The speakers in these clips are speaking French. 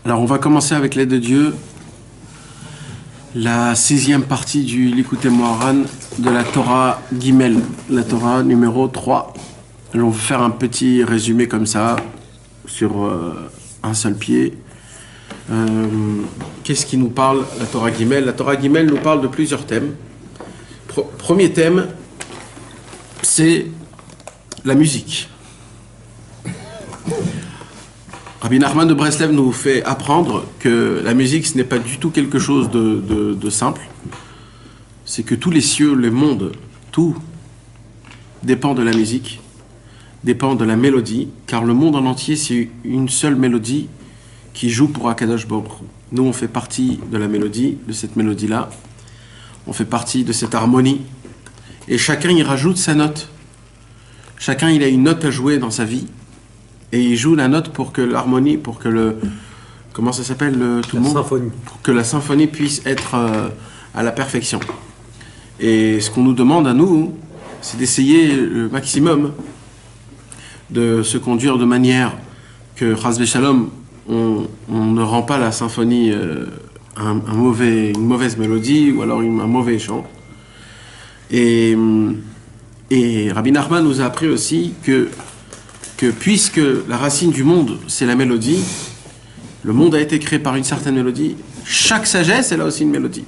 Alors on va commencer avec l'aide de Dieu, la 6e partie du Likutei Moharan de la Torah Gimel, la Torah numéro 3. Alors, on va faire un petit résumé comme ça, sur un seul pied. Qu'est-ce qui nous parle, la Torah Gimel? La Torah Gimel nous parle de plusieurs thèmes. Premier thème, c'est la musique. Rabbi Nachman de Breslev nous fait apprendre que la musique, ce n'est pas du tout quelque chose de simple. C'est que tous les cieux, le monde, tout dépend de la musique, dépend de la mélodie, car le monde en entier, c'est une seule mélodie qui joue pour Akadosh Baruch Hu. Nous, on fait partie de la mélodie, de cette mélodie-là. On fait partie de cette harmonie. Et chacun y rajoute sa note. Chacun, il a une note à jouer dans sa vie. Et il joue la note pour que l'harmonie, pour que le... Comment ça s'appelle tout le monde? Symphonie. Pour que la symphonie puisse être à la perfection. Et ce qu'on nous demande à nous, c'est d'essayer le maximum de se conduire de manière que, Chas v'Shalom, on ne rend pas la symphonie une mauvaise mélodie ou alors un mauvais chant. Et Rabbi Nachman nous a appris aussi que puisque la racine du monde, c'est la mélodie, le monde a été créé par une certaine mélodie, chaque sagesse, elle a aussi une mélodie.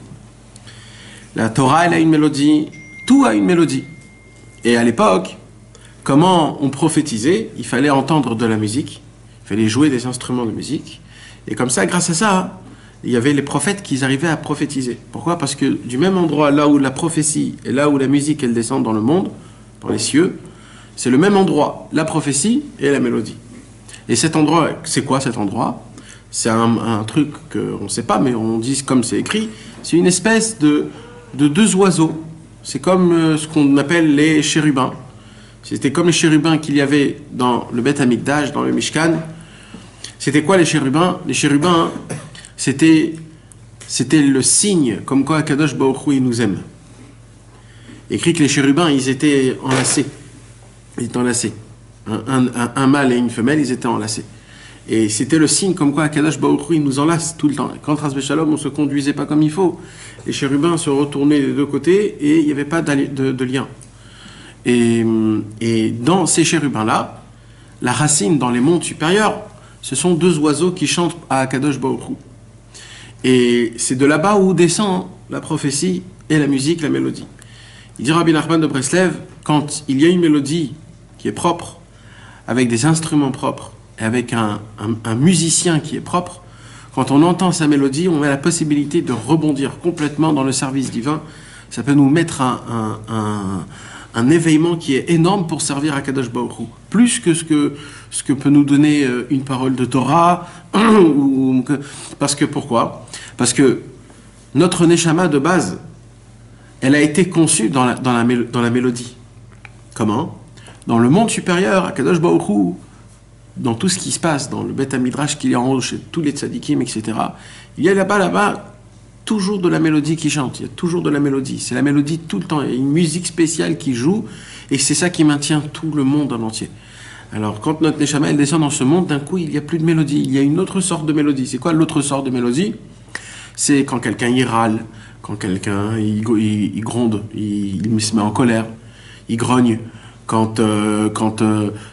La Torah, elle a une mélodie, tout a une mélodie. Et à l'époque, comment on prophétisait? Il fallait entendre de la musique, il fallait jouer des instruments de musique, et comme ça, grâce à ça, il y avait les prophètes qui arrivaient à prophétiser. Pourquoi? Parce que du même endroit, là où la prophétie et là où la musique, elle descend dans le monde, dans les cieux, c'est le même endroit, la prophétie et la mélodie. Et cet endroit, c'est quoi cet endroit? C'est un truc qu'on ne sait pas, mais on dit comme c'est écrit, c'est une espèce de deux oiseaux. C'est comme ce qu'on appelle les chérubins. C'était comme les chérubins qu'il y avait dans le Beth Amikdash, dans le Mishkan. C'était quoi les chérubins? Les chérubins, c'était le signe comme quoi Akadosh Baruch Hu, il nous aime. Écrit que les chérubins, ils étaient enlacés. Ils étaient enlacés. Un mâle et une femelle, ils étaient enlacés. Et c'était le signe comme quoi Akadosh Baruch Hu, il nous enlace tout le temps. Quand Chas v'Shalom, on ne se conduisait pas comme il faut. Les chérubins se retournaient des deux côtés et il n'y avait pas de lien. Et dans ces chérubins-là, la racine dans les mondes supérieurs, ce sont deux oiseaux qui chantent à Akadosh Baruch Hu. Et c'est de là-bas où descend la prophétie et la musique, la mélodie. Il dit Rabbi Nachman de Breslev, quand il y a une mélodie qui est propre, avec des instruments propres, et avec un musicien qui est propre, quand on entend sa mélodie, on a la possibilité de rebondir complètement dans le service divin. Ça peut nous mettre un éveillement qui est énorme pour servir à Kadosh Baruch Hu. Plus que ce que peut nous donner une parole de Torah. Parce que pourquoi? Parce que notre Neshama de base, elle a été conçue dans la mélodie. Comment? Dans le monde supérieur, à Kadosh Baruch Hu, dans tout ce qui se passe, dans le Beth Midrash qu'il y a en haut, chez tous les tzadikim, etc., il y a là-bas, toujours de la mélodie qui chante. Il y a toujours de la mélodie. C'est la mélodie tout le temps. Il y a une musique spéciale qui joue, et c'est ça qui maintient tout le monde en entier. Alors, quand notre Neshama, elle descend dans ce monde, d'un coup, il n'y a plus de mélodie. Il y a une autre sorte de mélodie. C'est quoi l'autre sorte de mélodie? C'est quand quelqu'un y râle, quand quelqu'un il gronde, il se met en colère, il grogne.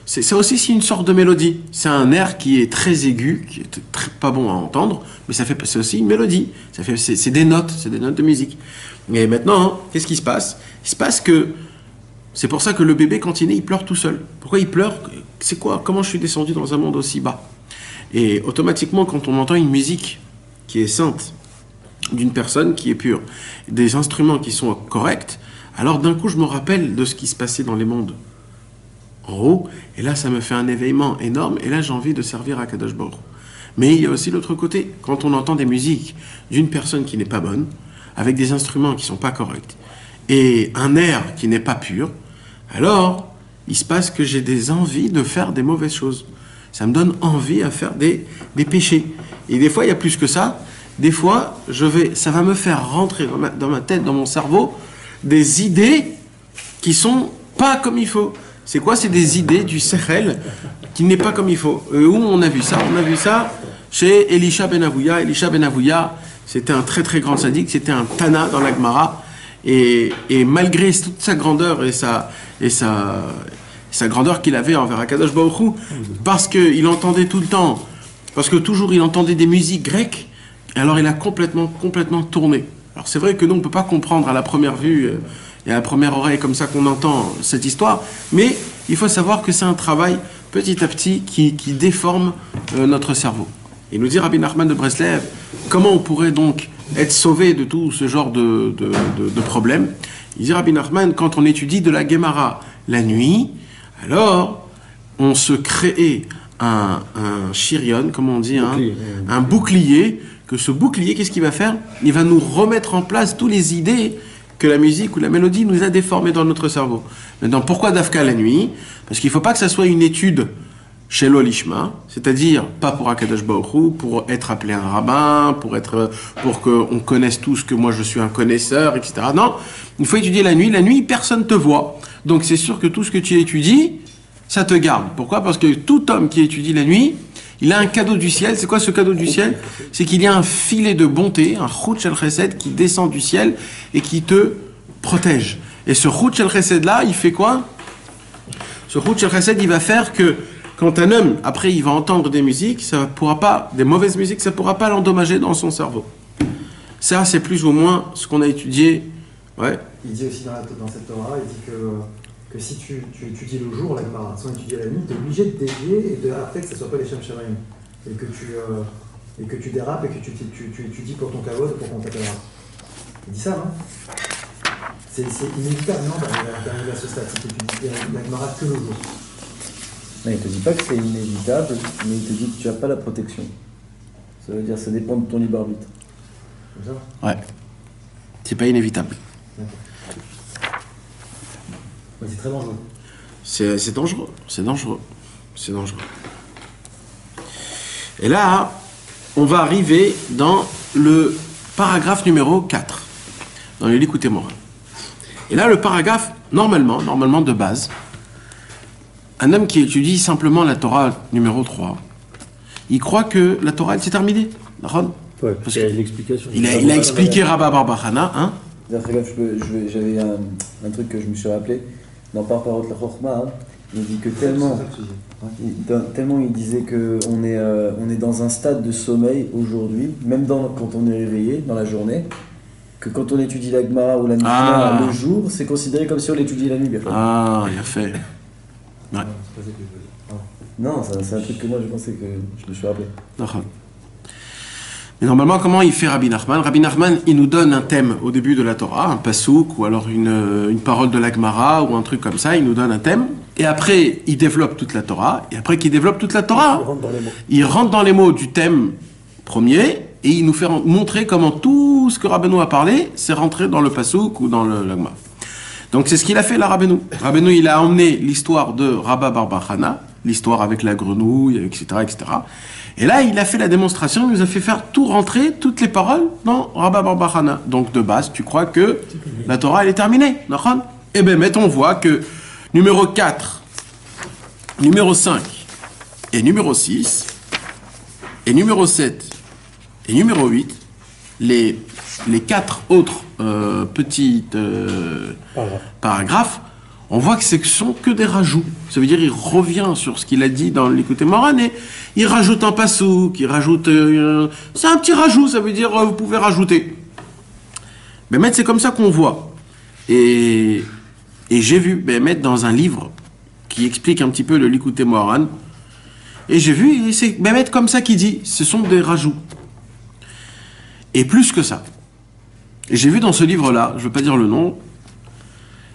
C'est aussi une sorte de mélodie. C'est un air qui est très aigu, qui est pas bon à entendre, mais c'est aussi une mélodie. C'est des notes de musique. Et maintenant, qu'est-ce qui se passe? Il se passe que c'est pour ça que le bébé, quand il naît, il pleure tout seul. Pourquoi il pleure? C'est quoi? Comment je suis descendu dans un monde aussi bas? Et automatiquement, quand on entend une musique qui est sainte, d'une personne qui est pure, des instruments qui sont corrects, alors d'un coup je me rappelle de ce qui se passait dans les mondes en haut, et là ça me fait un éveillement énorme, et là j'ai envie de servir à Kadosh Baruch Hu. Mais il y a aussi l'autre côté, quand on entend des musiques d'une personne qui n'est pas bonne, avec des instruments qui ne sont pas corrects, et un air qui n'est pas pur, alors il se passe que j'ai des envies de faire des mauvaises choses. Ça me donne envie à faire des péchés. Et des fois il y a plus que ça. Des fois, ça va me faire rentrer dans ma tête, dans mon cerveau, des idées qui sont pas comme il faut. C'est quoi? C'est des idées du sechel qui n'est pas comme il faut. Où on a vu ça? On a vu ça chez Elisha ben Avouya. Elisha ben Avouya, c'était un très très grand sadique, c'était un Tana dans la Gemara. Et malgré toute sa grandeur et sa grandeur qu'il avait envers Akadosh Baruch Hu, parce qu'il entendait tout le temps, parce que toujours il entendait des musiques grecques, alors il a complètement tourné. Alors c'est vrai que nous on ne peut pas comprendre à la première vue et à la première oreille comme ça qu'on entend cette histoire, mais il faut savoir que c'est un travail petit à petit qui déforme notre cerveau. Il nous dit Rabbi Nachman de Breslev, comment on pourrait donc être sauvé de tout ce genre de problèmes. Il dit Rabbi Nachman, quand on étudie de la Gemara la nuit, alors on se crée un shirion, comme on dit, un bouclier, que ce bouclier, qu'est-ce qu'il va faire? Il va nous remettre en place toutes les idées que la musique ou la mélodie nous a déformées dans notre cerveau. Maintenant, pourquoi Dafka la nuit? Parce qu'il ne faut pas que ça soit une étude chez l'Olishma, c'est-à-dire pas pour Akadosh Baruch Hu, pour être appelé un rabbin, pour qu'on connaisse tous que moi je suis un connaisseur, etc. Non, il faut étudier la nuit, personne te voit. Donc c'est sûr que tout ce que tu étudies, ça te garde. Pourquoi? Parce que tout homme qui étudie la nuit, il a un cadeau du ciel. C'est quoi ce cadeau du ciel? C'est qu'il y a un filet de bonté, un Chut Shel Chesed qui descend du ciel et qui te protège. Et ce Chut Shel Chesed là, il fait quoi? Ce Chut Shel Chesed, il va faire que quand un homme, après, il va entendre des musiques, des mauvaises musiques, ça ne pourra pas l'endommager dans son cerveau. Ça, c'est plus ou moins ce qu'on a étudié. Ouais. Il dit aussi dans cette Torah, il dit que si tu étudies le jour, la Gemara, sans étudier la nuit, tu es obligé de dévier et après que ce ne soit pas les Shem Shamaim. Et que tu dérapes et que tu étudies pour ton kavod, pour qu'on t'appellera. Il dit ça, non? C'est inévitable, non, d'arriver à ce stade, si tu étudies la Gemara que le jour. Non, il ne te dit pas que c'est inévitable, mais il te dit que tu n'as pas la protection. Ça veut dire que ça dépend de ton libre arbitre. Comme ça? Ouais. C'est pas inévitable. Ouais, c'est très dangereux. C'est dangereux. C'est dangereux. C'est dangereux. Et là, on va arriver dans le paragraphe numéro 4, dans le Likutei Moharan. Et là, le paragraphe, normalement de base, un homme qui étudie simplement la Torah numéro 3, il croit que la Torah, elle s'est terminée. Ouais, parce qu'il y a l'explication. Il a expliqué Rabba Bar Bar Hana, hein. J'avais un truc que je me suis rappelé. Dans Par Parot la Chochma, il dit que tellement il disait qu'on est dans un stade de sommeil aujourd'hui, même quand on est réveillé dans la journée, que quand on étudie la Gemara ou la Mishnah le jour, c'est considéré comme si on l'étudie la nuit. Ah, il a fait. Ouais. Non, c'est un truc que moi je pensais que je me suis rappelé. Mais normalement, comment il fait Rabbi Nachman? Rabbi Nachman, il nous donne un thème au début de la Torah, un pasouk, ou alors une parole de la Gemara, ou un truc comme ça, il nous donne un thème, et après, il développe toute la Torah, et après qu'il développe toute la Torah, il rentre dans les mots du thème premier, et il nous fait montrer comment tout ce que Rabbeinu a parlé, c'est rentré dans le pasouk ou dans la Gemara. Donc c'est ce qu'il a fait là, Rabbeinu. Rabbeinu, il a emmené l'histoire de Rabba Bar Bar Hana, l'histoire avec la grenouille, etc., etc., et là, il a fait la démonstration, il nous a fait faire tout rentrer, toutes les paroles dans Rabba Bar Bar Hana. Donc, de base, tu crois que la Torah, elle est terminée. Eh bien, on voit que numéro 4, numéro 5, et numéro 6, et numéro 7, et numéro 8, les 4 autres petits paragraphes, on voit que ce ne sont que des rajouts. Ça veut dire qu'il revient sur ce qu'il a dit dans l'Likutei Moharan et il rajoute un pasouk, il rajoute... c'est un petit rajout, ça veut dire vous pouvez rajouter. Mais c'est comme ça qu'on voit. Et j'ai vu mettre dans un livre qui explique un petit peu le Likutei Moharan. Et j'ai vu, et c'est mettre comme ça qu'il dit, ce sont des rajouts. Et plus que ça. Et j'ai vu dans ce livre-là, je ne veux pas dire le nom,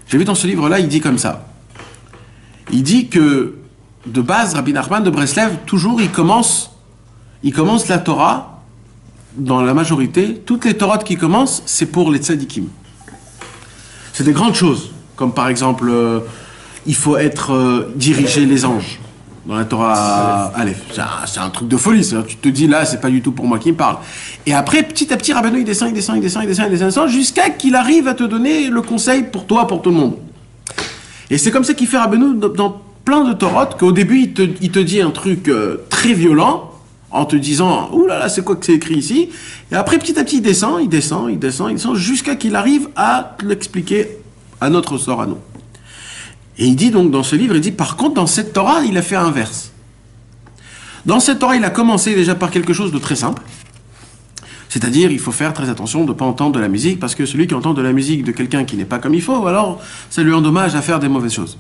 j'ai vu dans ce livre-là, il dit comme ça. Il dit que, de base, Rabbi Nachman de Breslev, toujours, il commence la Torah, dans la majorité, toutes les Torahs qui commencent, c'est pour les tzadikim. C'est des grandes choses, comme par exemple, il faut diriger les anges, dans la Torah Aleph. C'est un truc de folie, ça. Tu te dis, là, c'est pas du tout pour moi qui me parle. Et après, petit à petit, Rabbeinu, il descend, jusqu'à qu'il arrive à te donner le conseil pour toi, pour tout le monde. Et c'est comme ça qu'il fait Rabbeinu dans plein de Torahs, qu'au début, il te dit un truc très violent, en te disant, ouh là là, c'est quoi que c'est écrit ici? Et après, petit à petit, il descend, jusqu'à qu'il arrive à l'expliquer à notre sort, à nous. Et il dit donc, dans ce livre, il dit, par contre, dans cette Torah, il a fait inverse. Dans cette Torah, il a commencé déjà par quelque chose de très simple. C'est-à-dire, il faut faire très attention de ne pas entendre de la musique, parce que celui qui entend de la musique de quelqu'un qui n'est pas comme il faut, alors ça lui endommage à faire des mauvaises choses.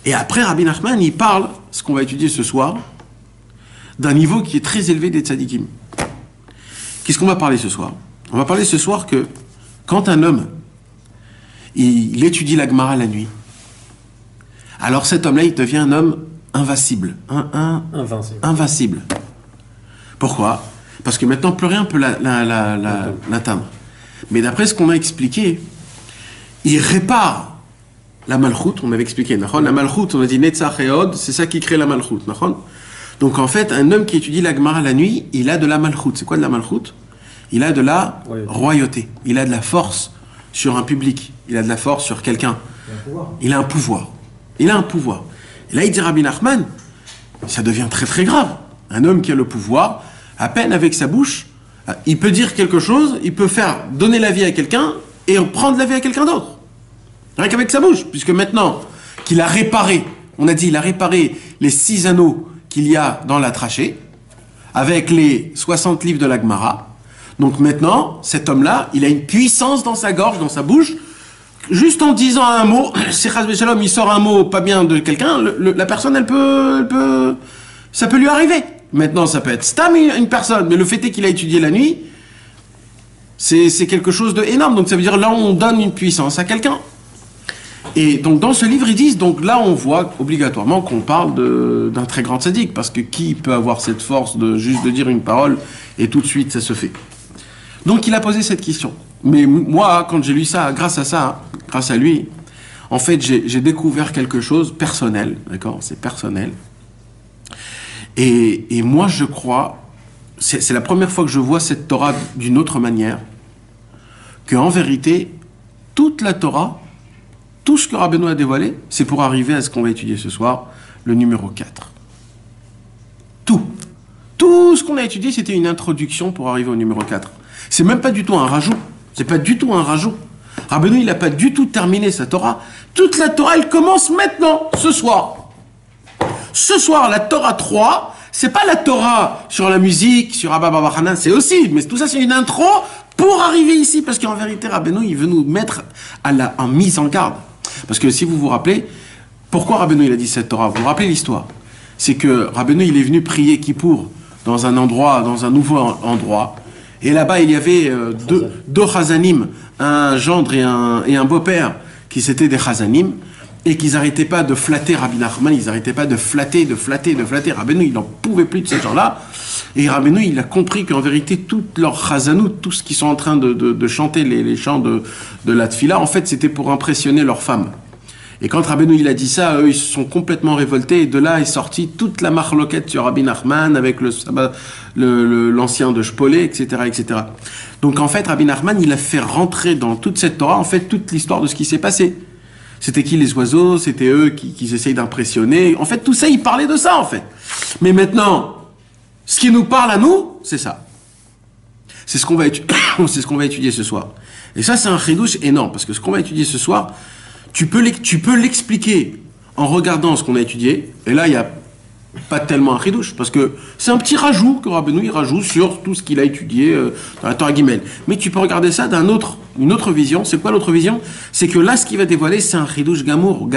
Et après, Rabbi Nachman, il parle, ce qu'on va étudier ce soir, d'un niveau qui est très élevé des tzadikim. Qu'est-ce qu'on va parler ce soir? On va parler ce soir que quand un homme, il étudie la Gemara la nuit, alors cet homme-là, il devient un homme invincible. Invincible. Pourquoi? Parce que maintenant, plus rien ne peut l'atteindre. Mais d'après ce qu'on a expliqué, il répare la malchut, on avait expliqué. La malchut, on a dit Netzach et Od, c'est ça qui crée la malchut. Donc en fait, un homme qui étudie la Gemara la nuit, il a de la malchut. C'est quoi de la malchut? Il a de la royauté. Il a de la force sur un public. Il a de la force sur quelqu'un. Il a un pouvoir. Il a un pouvoir. Et là, il dit Rabbi Nachman, ça devient très très grave. Un homme qui a le pouvoir, à peine avec sa bouche, il peut dire quelque chose, il peut faire donner la vie à quelqu'un et prendre la vie à quelqu'un d'autre. Rien qu'avec sa bouche, puisque maintenant qu'il a réparé, on a dit, il a réparé les 6 anneaux qu'il y a dans la trachée, avec les 60 livres de la Gemara. Donc maintenant, cet homme-là, il a une puissance dans sa gorge, dans sa bouche, juste en disant un mot, si Chas v'Shalom, il sort un mot pas bien de quelqu'un, la personne, elle peut, ça peut lui arriver. Maintenant, ça peut être stam une personne, mais le fait est qu'il a étudié la nuit, c'est quelque chose d'énorme. Donc ça veut dire, là, on donne une puissance à quelqu'un. Et donc, dans ce livre, ils disent, donc là, on voit obligatoirement qu'on parle d'un très grand tzaddik, parce que qui peut avoir cette force de juste de dire une parole, et tout de suite, ça se fait. Donc, il a posé cette question. Mais moi, quand j'ai lu ça, grâce à lui, en fait, j'ai découvert quelque chose personnel, d'accord? C'est personnel. Et moi, je crois, c'est la première fois que je vois cette Torah d'une autre manière, qu'en vérité, toute la Torah, tout ce que Rabbeinu a dévoilé, c'est pour arriver à ce qu'on va étudier ce soir, le numéro 4. Tout. Tout ce qu'on a étudié, c'était une introduction pour arriver au numéro 4. C'est même pas du tout un rajout. C'est pas du tout un rajout. Rabbeinu, il n'a pas du tout terminé sa Torah. Toute la Torah, elle commence maintenant, ce soir. Ce soir, la Torah 3, c'est pas la Torah sur la musique, sur Abba Baba Hanan, c'est aussi, mais tout ça, c'est une intro pour arriver ici, parce qu'en vérité, Rabbeinu, il veut nous mettre en mise en garde. Parce que si vous vous rappelez, pourquoi Rabbeinu, il a dit cette Torah? Vous vous rappelez l'histoire? C'est que Rabbeinu, il est venu prier Kippour dans un endroit, dans un nouveau endroit, et là-bas, il y avait deux chazanim, un gendre et un beau-père, qui s'étaient des chazanim, et qu'ils n'arrêtaient pas de flatter Rabbi Nachman, ils n'arrêtaient pas de flatter. Rabbeinu, il n'en pouvait plus de ces gens-là. Et Rabbeinu, il a compris qu'en vérité, toute leur chazanout, tout ce qu'ils sont en train de chanter, les chants de la tfila, en fait, c'était pour impressionner leurs femmes. Et quand Rabbeinu, il a dit ça, eux, ils se sont complètement révoltés. Et de là est sortie toute la marloquette sur Rabbi Nachman, avec l'ancien de Shpolé, etc., etc. Donc, en fait, Rabbi Nachman, il a fait rentrer dans toute cette Torah, en fait, toute l'histoire de ce qui s'est passé. C'était qui les oiseaux, c'était eux qui essayent d'impressionner. En fait, tout ça, il parlait de ça, en fait. Mais maintenant, ce qui nous parle à nous, c'est ça. C'est ce qu'on va étudier ce soir. Et ça, c'est un chidouche énorme, parce que ce qu'on va étudier ce soir, tu peux l'expliquer en regardant ce qu'on a étudié, et là, il n'y a pas tellement un chidouche, parce que c'est un petit rajout que Rabbeinu, il rajoute sur tout ce qu'il a étudié dans la Torah Gimel. Mais tu peux regarder ça d'une autre vision. C'est quoi l'autre vision? C'est que là, ce qu'il va dévoiler, c'est un chidouche gamour.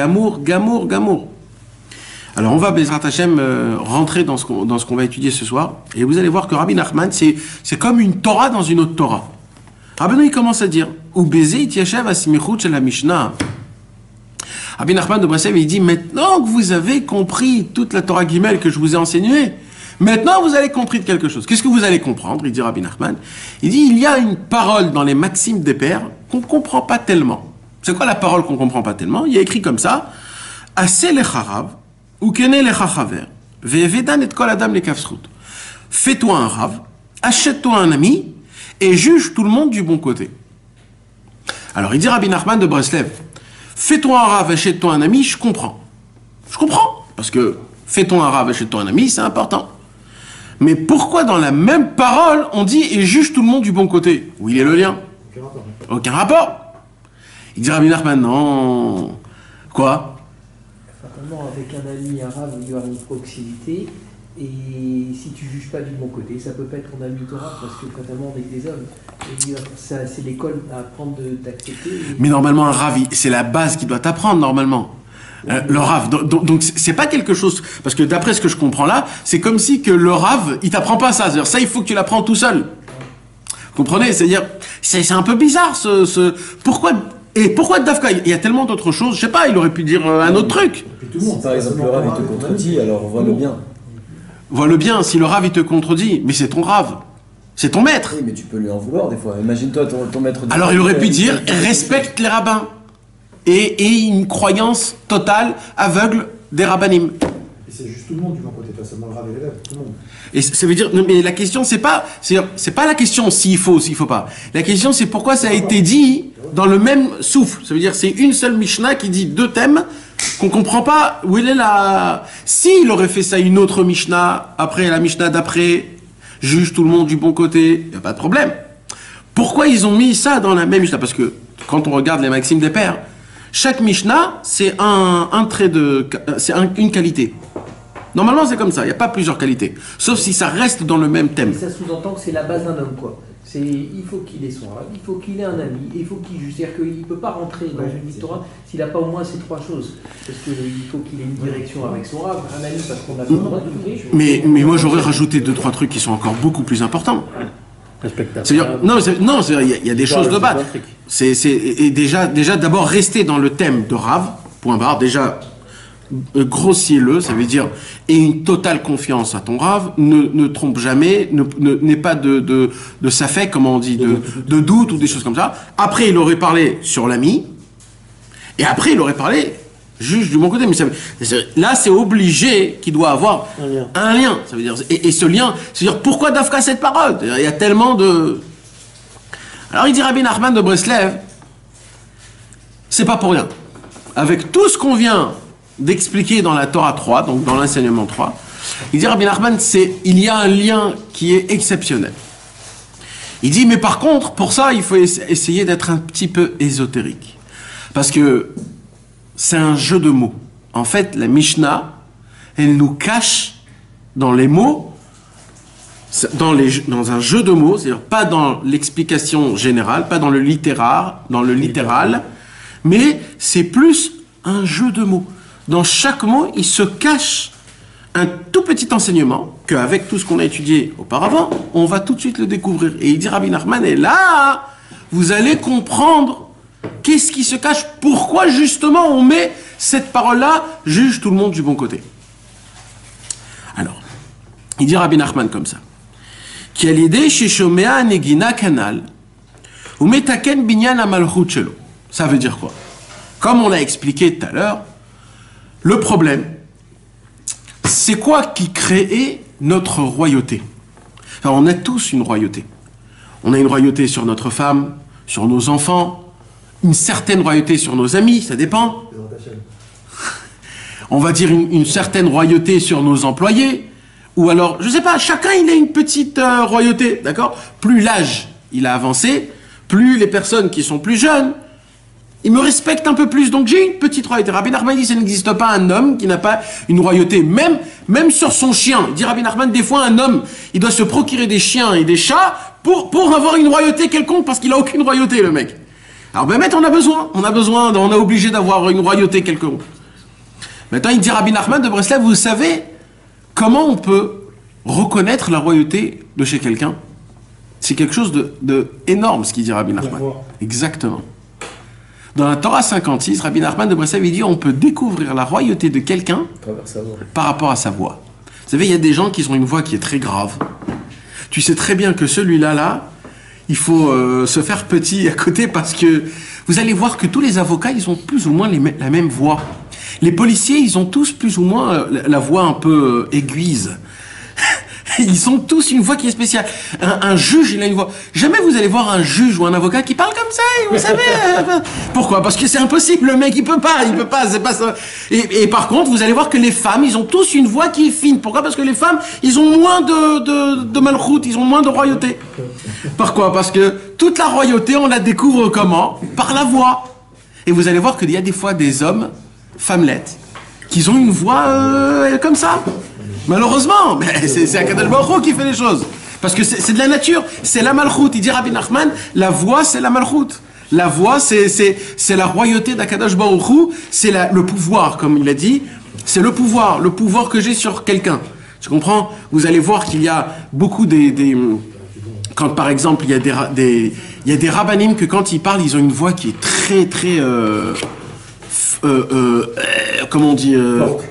Alors, on va, Bezrat Hashem, rentrer dans ce qu'on va étudier ce soir, et vous allez voir que Rabbi Nachman, c'est comme une Torah dans une autre Torah. Rabbeinu, il commence à dire, ou baiser, tiachev asimichut shel la Mishnah. Rabbi Nachman de Breslev, il dit, maintenant que vous avez compris toute la Torah Gimel que je vous ai enseignée, maintenant vous avez compris de quelque chose. Qu'est-ce que vous allez comprendre? Il dit Rabbi Nachman. Il dit, il y a une parole dans les maximes des pères qu'on ne comprend pas tellement. C'est quoi la parole qu'on ne comprend pas tellement? Il y a écrit comme ça, Assez lecharav, ou kene lechachaver, ve'evedan et kol adam lekafsrut. Fais-toi un rav, achète-toi un ami, et juge tout le monde du bon côté. Alors il dit Rabbi Nachman de Breslev, fais-toi un rav, achète-toi un ami, je comprends. Parce que fais-toi un rav, achète-toi un ami, c'est important. Mais pourquoi dans la même parole, on dit « et juge tout le monde du bon côté » Où il est le lien? Aucun rapport. Aucun rapport. Il dit Rabbi Nachman, non. Quoi? Fatalement, avec un ami arabe, il y aura une proximité. Et si tu juges pas du bon côté, ça peut pas être ton ami Torah, parce que fatalement, avec des hommes, c'est l'école à apprendre d'accepter. Mais normalement, un rav, c'est la base qu'il doit t'apprendre, normalement. Le rav. Donc, c'est pas quelque chose. Parce que d'après ce que je comprends là, c'est comme si que le rav, il t'apprend pas ça. C'est-à-dire, ça, il faut que tu l'apprends tout seul. Vous comprenez? C'est-à-dire, c'est un peu bizarre, pourquoi. Et pourquoi Dafka? Il y a tellement d'autres choses. Je sais pas, il aurait pu dire un autre truc. Si par exemple le Rav il te contredit, alors vois le bien. Vois le bien, si le Rav il te contredit, mais c'est ton Rav. C'est ton maître. Oui, mais tu peux lui en vouloir des fois. Imagine-toi ton maître. Alors il aurait pu dire respecte les rabbins. Et une croyance totale, aveugle des rabbinim. Et c'est juste tout le monde du bon côté, pas seulement le Rav et l'élève, tout le monde. Et ça veut dire, non, mais la question c'est pas la question s'il faut ou s'il faut pas. La question c'est pourquoi ça a été dit dans le même souffle. Ça veut dire c'est une seule Mishnah qui dit deux thèmes qu'on comprend pas où elle est la. S'il aurait fait ça une autre Mishnah, après la Mishnah d'après, juge tout le monde du bon côté, y a pas de problème. Pourquoi ils ont mis ça dans la même Mishnah? Parce que quand on regarde les maximes des pères, chaque Mishnah c'est un trait de, c'est une qualité. Normalement, c'est comme ça. Il n'y a pas plusieurs qualités. Sauf si ça reste dans le même thème. Ça sous-entend que c'est la base d'un homme, quoi. Il faut qu'il ait son rab, il faut qu'il ait un ami, il faut qu'il juge. C'est-à-dire qu'il ne peut pas rentrer dans une Torah s'il n'a pas au moins ces trois choses. Parce qu'il faut qu'il ait une direction avec son rab, un ami parce qu'on a le droit de juger. Mais moi, j'aurais rajouté 2-3 trucs qui sont encore beaucoup plus importants. Respectable. C'est-à-dire, non, il y a des choses de base. Et déjà d'abord rester dans le thème de Rav, point barre, déjà grossier-le, ça veut dire aie une totale confiance à ton Rav, ne trompe jamais, n'aie pas de safek, comment on dit, de doute ou des choses comme ça. Après, il aurait parlé sur l'ami, et après, il aurait parlé juge du bon côté. Mais là, c'est obligé qu'il doit avoir un lien. Ça veut dire, et ce lien, c'est-à-dire pourquoi Dafka cette parole? Il y a tellement de. Alors, il dit Rabbi Nachman de Breslev, c'est pas pour rien. Avec tout ce qu'on vient d'expliquer dans la Torah 3, donc dans l'enseignement 3, il dit Rabbi Nachman, il y a un lien qui est exceptionnel. Il dit, mais par contre, pour ça, il faut essayer d'être un petit peu ésotérique. Parce que c'est un jeu de mots. En fait, la Mishnah, elle nous cache dans les mots, dans un jeu de mots, c'est-à-dire pas dans l'explication générale, pas dans le littéral, mais c'est plus un jeu de mots. Dans chaque mot, il se cache un tout petit enseignement qu'avec tout ce qu'on a étudié auparavant, on va tout de suite le découvrir. Et il dit Rabbi Nachman, et là, vous allez comprendre qu'est-ce qui se cache, pourquoi justement on met cette parole-là, juge tout le monde du bon côté. Alors, il dit Rabbi Nachman comme ça. Qui a l'idée chez Shomea Negina Kanal, ou Metaken Binyan Amalchut Shelo. Ça veut dire quoi? Comme on l'a expliqué tout à l'heure, le problème, c'est quoi qui crée notre royauté? Alors, on a tous une royauté. On a une royauté sur notre femme, sur nos enfants, une certaine royauté sur nos amis, ça dépend. On va dire une certaine royauté sur nos employés, ou alors, je sais pas, chacun il a une petite royauté, d'accord? Plus l'âge il a avancé, plus les personnes qui sont plus jeunes, ils me respectent un peu plus, donc j'ai une petite royauté. Rabbi Nachman dit, ça n'existe pas un homme qui n'a pas une royauté, même sur son chien. Il dit Rabbi Nachman, des fois un homme, il doit se procurer des chiens et des chats pour avoir une royauté quelconque, parce qu'il a aucune royauté, le mec. Alors ben, on a obligé d'avoir une royauté quelconque. Maintenant, il dit Rabbi Nachman de Breslev, vous savez comment on peut reconnaître la royauté de chez quelqu'un? C'est quelque chose de énorme, ce qu'il dit Rabbi Nachman. Exactement. Dans la Torah 56, Rabbi Nachman de Breslev, il dit on peut découvrir la royauté de quelqu'un par rapport à sa voix. Vous savez, il y a des gens qui ont une voix qui est très grave. Tu sais très bien que celui-là, il faut se faire petit à côté parce que vous allez voir que tous les avocats, ils ont plus ou moins la même voix. Les policiers, ils ont tous plus ou moins la voix un peu aiguise. Ils ont tous une voix qui est spéciale. Un juge, il a une voix. Jamais vous allez voir un juge ou un avocat qui parle comme ça, vous savez. Pourquoi? Parce que c'est impossible, le mec, il peut pas, c'est pas ça. Et par contre, vous allez voir que les femmes, ils ont tous une voix qui est fine. Pourquoi? Parce que les femmes, ils ont moins de malchoute, ils ont moins de royauté. Pourquoi? Parce que toute la royauté, on la découvre comment? Par la voix. Et vous allez voir qu'il y a des fois des hommes, femmelettes, qui ont une voix comme ça. Malheureusement, mais c'est Akadosh Baruch Hu qui fait les choses. Parce que c'est de la nature, c'est la malchoute. Il dit Rabbi Nachman, la voix c'est la malchoute. La voix c'est la royauté d'Akadosh Baruch Hu, c'est le pouvoir, comme il a dit. C'est le pouvoir que j'ai sur quelqu'un. Tu comprends? Vous allez voir qu'il y a beaucoup quand par exemple il y a des rabbanim que quand ils parlent, ils ont une voix qui est très très comment on dit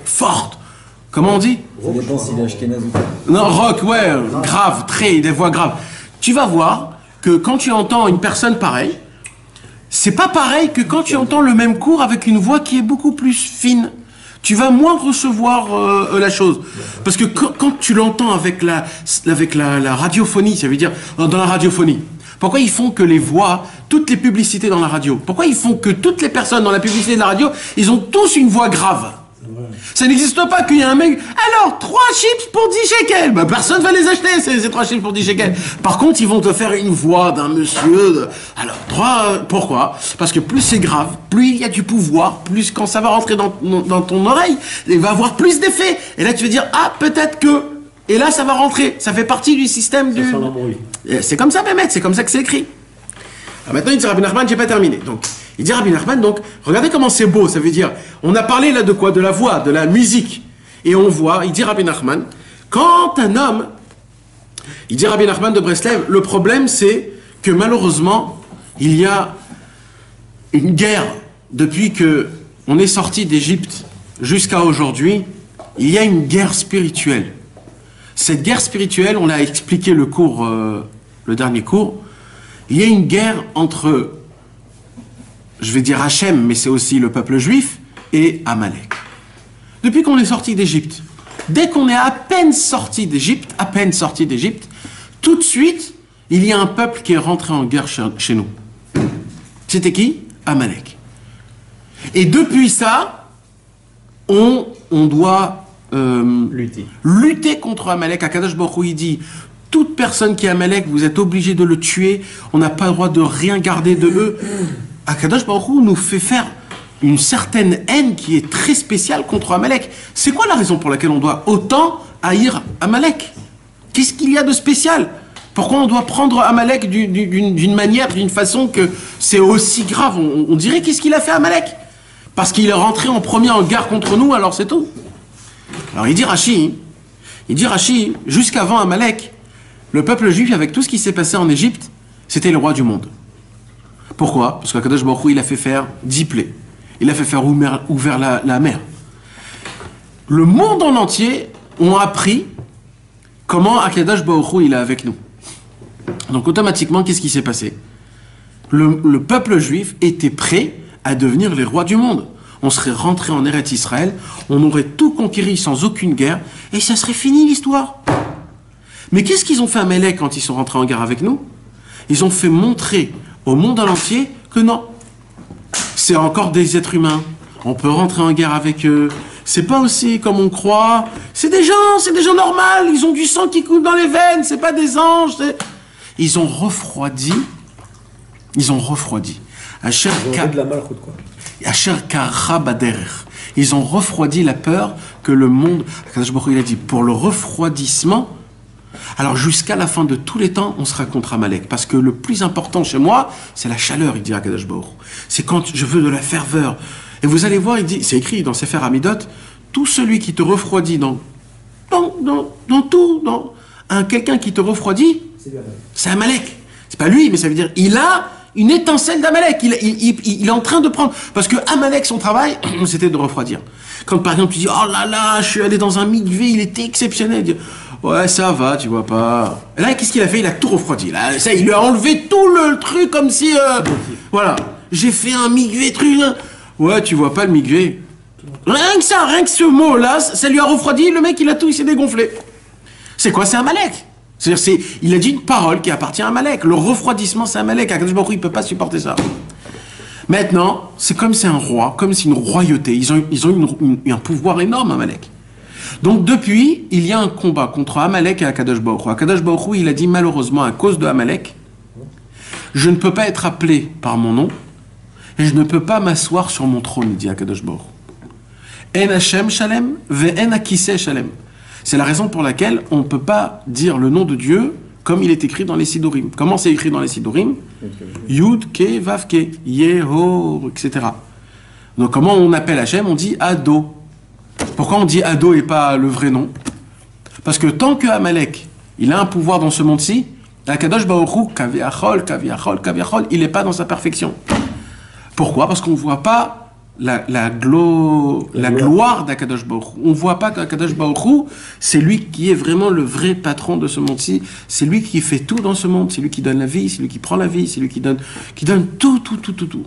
forte. Comment on dit? Ça dépend s'il est ashkénaze ou pas. Non, rock, ouais, grave, des voix graves. Tu vas voir que quand tu entends une personne pareille, c'est pas pareil que quand tu entends le même cours avec une voix qui est beaucoup plus fine. Tu vas moins recevoir la chose. Parce que quand tu l'entends avec la radiophonie, ça veut dire dans la radiophonie. Pourquoi ils font que les voix, toutes les publicités dans la radio, pourquoi ils font que toutes les personnes dans la publicité de la radio, ils ont tous une voix grave? Ça n'existe pas qu'il y ait un mec, alors 3 chips pour 10 shekels. Bah, personne va les acheter, ces 3 chips pour 10 shekels. Par contre, ils vont te faire une voix d'un monsieur. Alors, pourquoi? Parce que plus c'est grave, plus il y a du pouvoir, plus quand ça va rentrer dans ton oreille, il va avoir plus d'effet. Et là, tu vas dire, ah, peut-être que. Et là, ça va rentrer. Ça fait partie du système du. C'est comme ça, Mehmet, c'est comme ça que c'est écrit. Alors maintenant, il dit Rabbi Nachman, j'ai pas terminé. Donc, il dit Rabbi Nachman, donc, regardez comment c'est beau, ça veut dire, on a parlé là de quoi? De la voix, de la musique. Et on voit, il dit Rabbi Nachman, quand un homme, il dit Rabbi Nachman de Breslev, le problème c'est que malheureusement, il y a une guerre depuis que on est sorti d'Égypte jusqu'à aujourd'hui, il y a une guerre spirituelle. Cette guerre spirituelle, on l'a expliqué le dernier cours, il y a une guerre entre, je vais dire Hachem, mais c'est aussi le peuple juif, et Amalek. Depuis qu'on est sorti d'Égypte, dès qu'on est à peine sorti d'Égypte, tout de suite, il y a un peuple qui est rentré en guerre chez nous. C'était qui? Amalek. Et depuis ça, on doit lutter contre Amalek. Akadosh Baruch Hu, il dit, toute personne qui est Amalek, vous êtes obligé de le tuer, on n'a pas le droit de rien garder de eux. Akadosh Baruch Hu nous fait faire une certaine haine qui est très spéciale contre Amalek. C'est quoi la raison pour laquelle on doit autant haïr Amalek? Qu'est-ce qu'il y a de spécial? Pourquoi on doit prendre Amalek d'une manière, d'une façon que c'est aussi grave? On dirait qu'est-ce qu'il a fait Amalek? Parce qu'il est rentré en premier en guerre contre nous, alors c'est tout. Alors il dit Rashi, jusqu'avant Amalek, le peuple juif, avec tout ce qui s'est passé en Égypte, c'était le roi du monde. Pourquoi? Parce qu'Akadosh Baruch Hu, il a fait faire 10 plaies. Il a fait faire ouvert la mer. Le monde en entier ont appris comment Akadosh Baruch Hu, il est avec nous. Donc automatiquement, qu'est-ce qui s'est passé? Le peuple juif était prêt à devenir les rois du monde. On serait rentré en Eretz Israël, on aurait tout conquéri sans aucune guerre, et ça serait fini l'histoire. Mais qu'est-ce qu'ils ont fait à Amalek quand ils sont rentrés en guerre avec nous? Ils ont fait montrer au monde entier que non. C'est encore des êtres humains. On peut rentrer en guerre avec eux. C'est pas aussi comme on croit. C'est des gens normaux. Ils ont du sang qui coule dans les veines. C'est pas des anges. Ils ont refroidi. Asher kara bader. Ils ont refroidi la peur que le monde. Akadosh Baruch Hu, il a dit pour le refroidissement. Alors jusqu'à la fin de tous les temps, on sera contre Amalek. Parce que le plus important chez moi, c'est la chaleur, il dit Akadosh Baruch Hu. C'est quand je veux de la ferveur. Et vous allez voir, il dit, c'est écrit dans Sefer Amidot, tout celui qui te refroidit dans quelqu'un qui te refroidit, c'est Amalek. C'est pas lui, mais ça veut dire, il a une étincelle d'Amalek. Il est en train de prendre. Parce que Amalek, son travail, c'était de refroidir. Quand par exemple tu dis, oh là là, je suis allé dans un mikvé, il était exceptionnel. Il dit, ouais, ça va, tu vois pas. Et là, qu'est-ce qu'il a fait? Il a tout refroidi. Là, ça, il lui a enlevé tout le truc comme si. Voilà. J'ai fait un mikvé, truc. Ouais, tu vois pas le mikvé. Rien que ça, rien que ce mot-là, ça lui a refroidi. Le mec, il s'est dégonflé. C'est quoi? C'est Amalek. C'est-à-dire, il a dit une parole qui appartient à Amalek. Le refroidissement, c'est Amalek. Akadosh Baruch Hu, il ne peut pas supporter ça. Maintenant, c'est comme c'est un roi, comme c'est une royauté. Ils ont un pouvoir énorme, Amalek. Donc, depuis, il y a un combat contre Amalek et Akadosh Baruch Hu. Akadosh Baruch Hu, il a dit, malheureusement, à cause de Amalek, je ne peux pas être appelé par mon nom et je ne peux pas m'asseoir sur mon trône, dit Akadosh Baruch Hu. En Hashem Shalem, ve'en Akiseh Shalem. C'est la raison pour laquelle on ne peut pas dire le nom de Dieu comme il est écrit dans les Sidurim. Comment c'est écrit dans les Sidurim? Yud, Ke, Vav, Ke, Yeho, etc. Donc comment on appelle Hachem? On dit Ado. Pourquoi on dit Ado et pas le vrai nom? Parce que tant que Amalek, il a un pouvoir dans ce monde-ci, Akadosh Baruch Hu, Kaviachol, il n'est pas dans sa perfection. Pourquoi? Parce qu'on ne voit pas la gloire d'Akadosh Baruch Hu. On ne voit pas qu'Akadosh Baruch Hu, c'est lui qui est vraiment le vrai patron de ce monde-ci. C'est lui qui fait tout dans ce monde. C'est lui qui donne la vie, c'est lui qui prend la vie, c'est lui qui donne tout.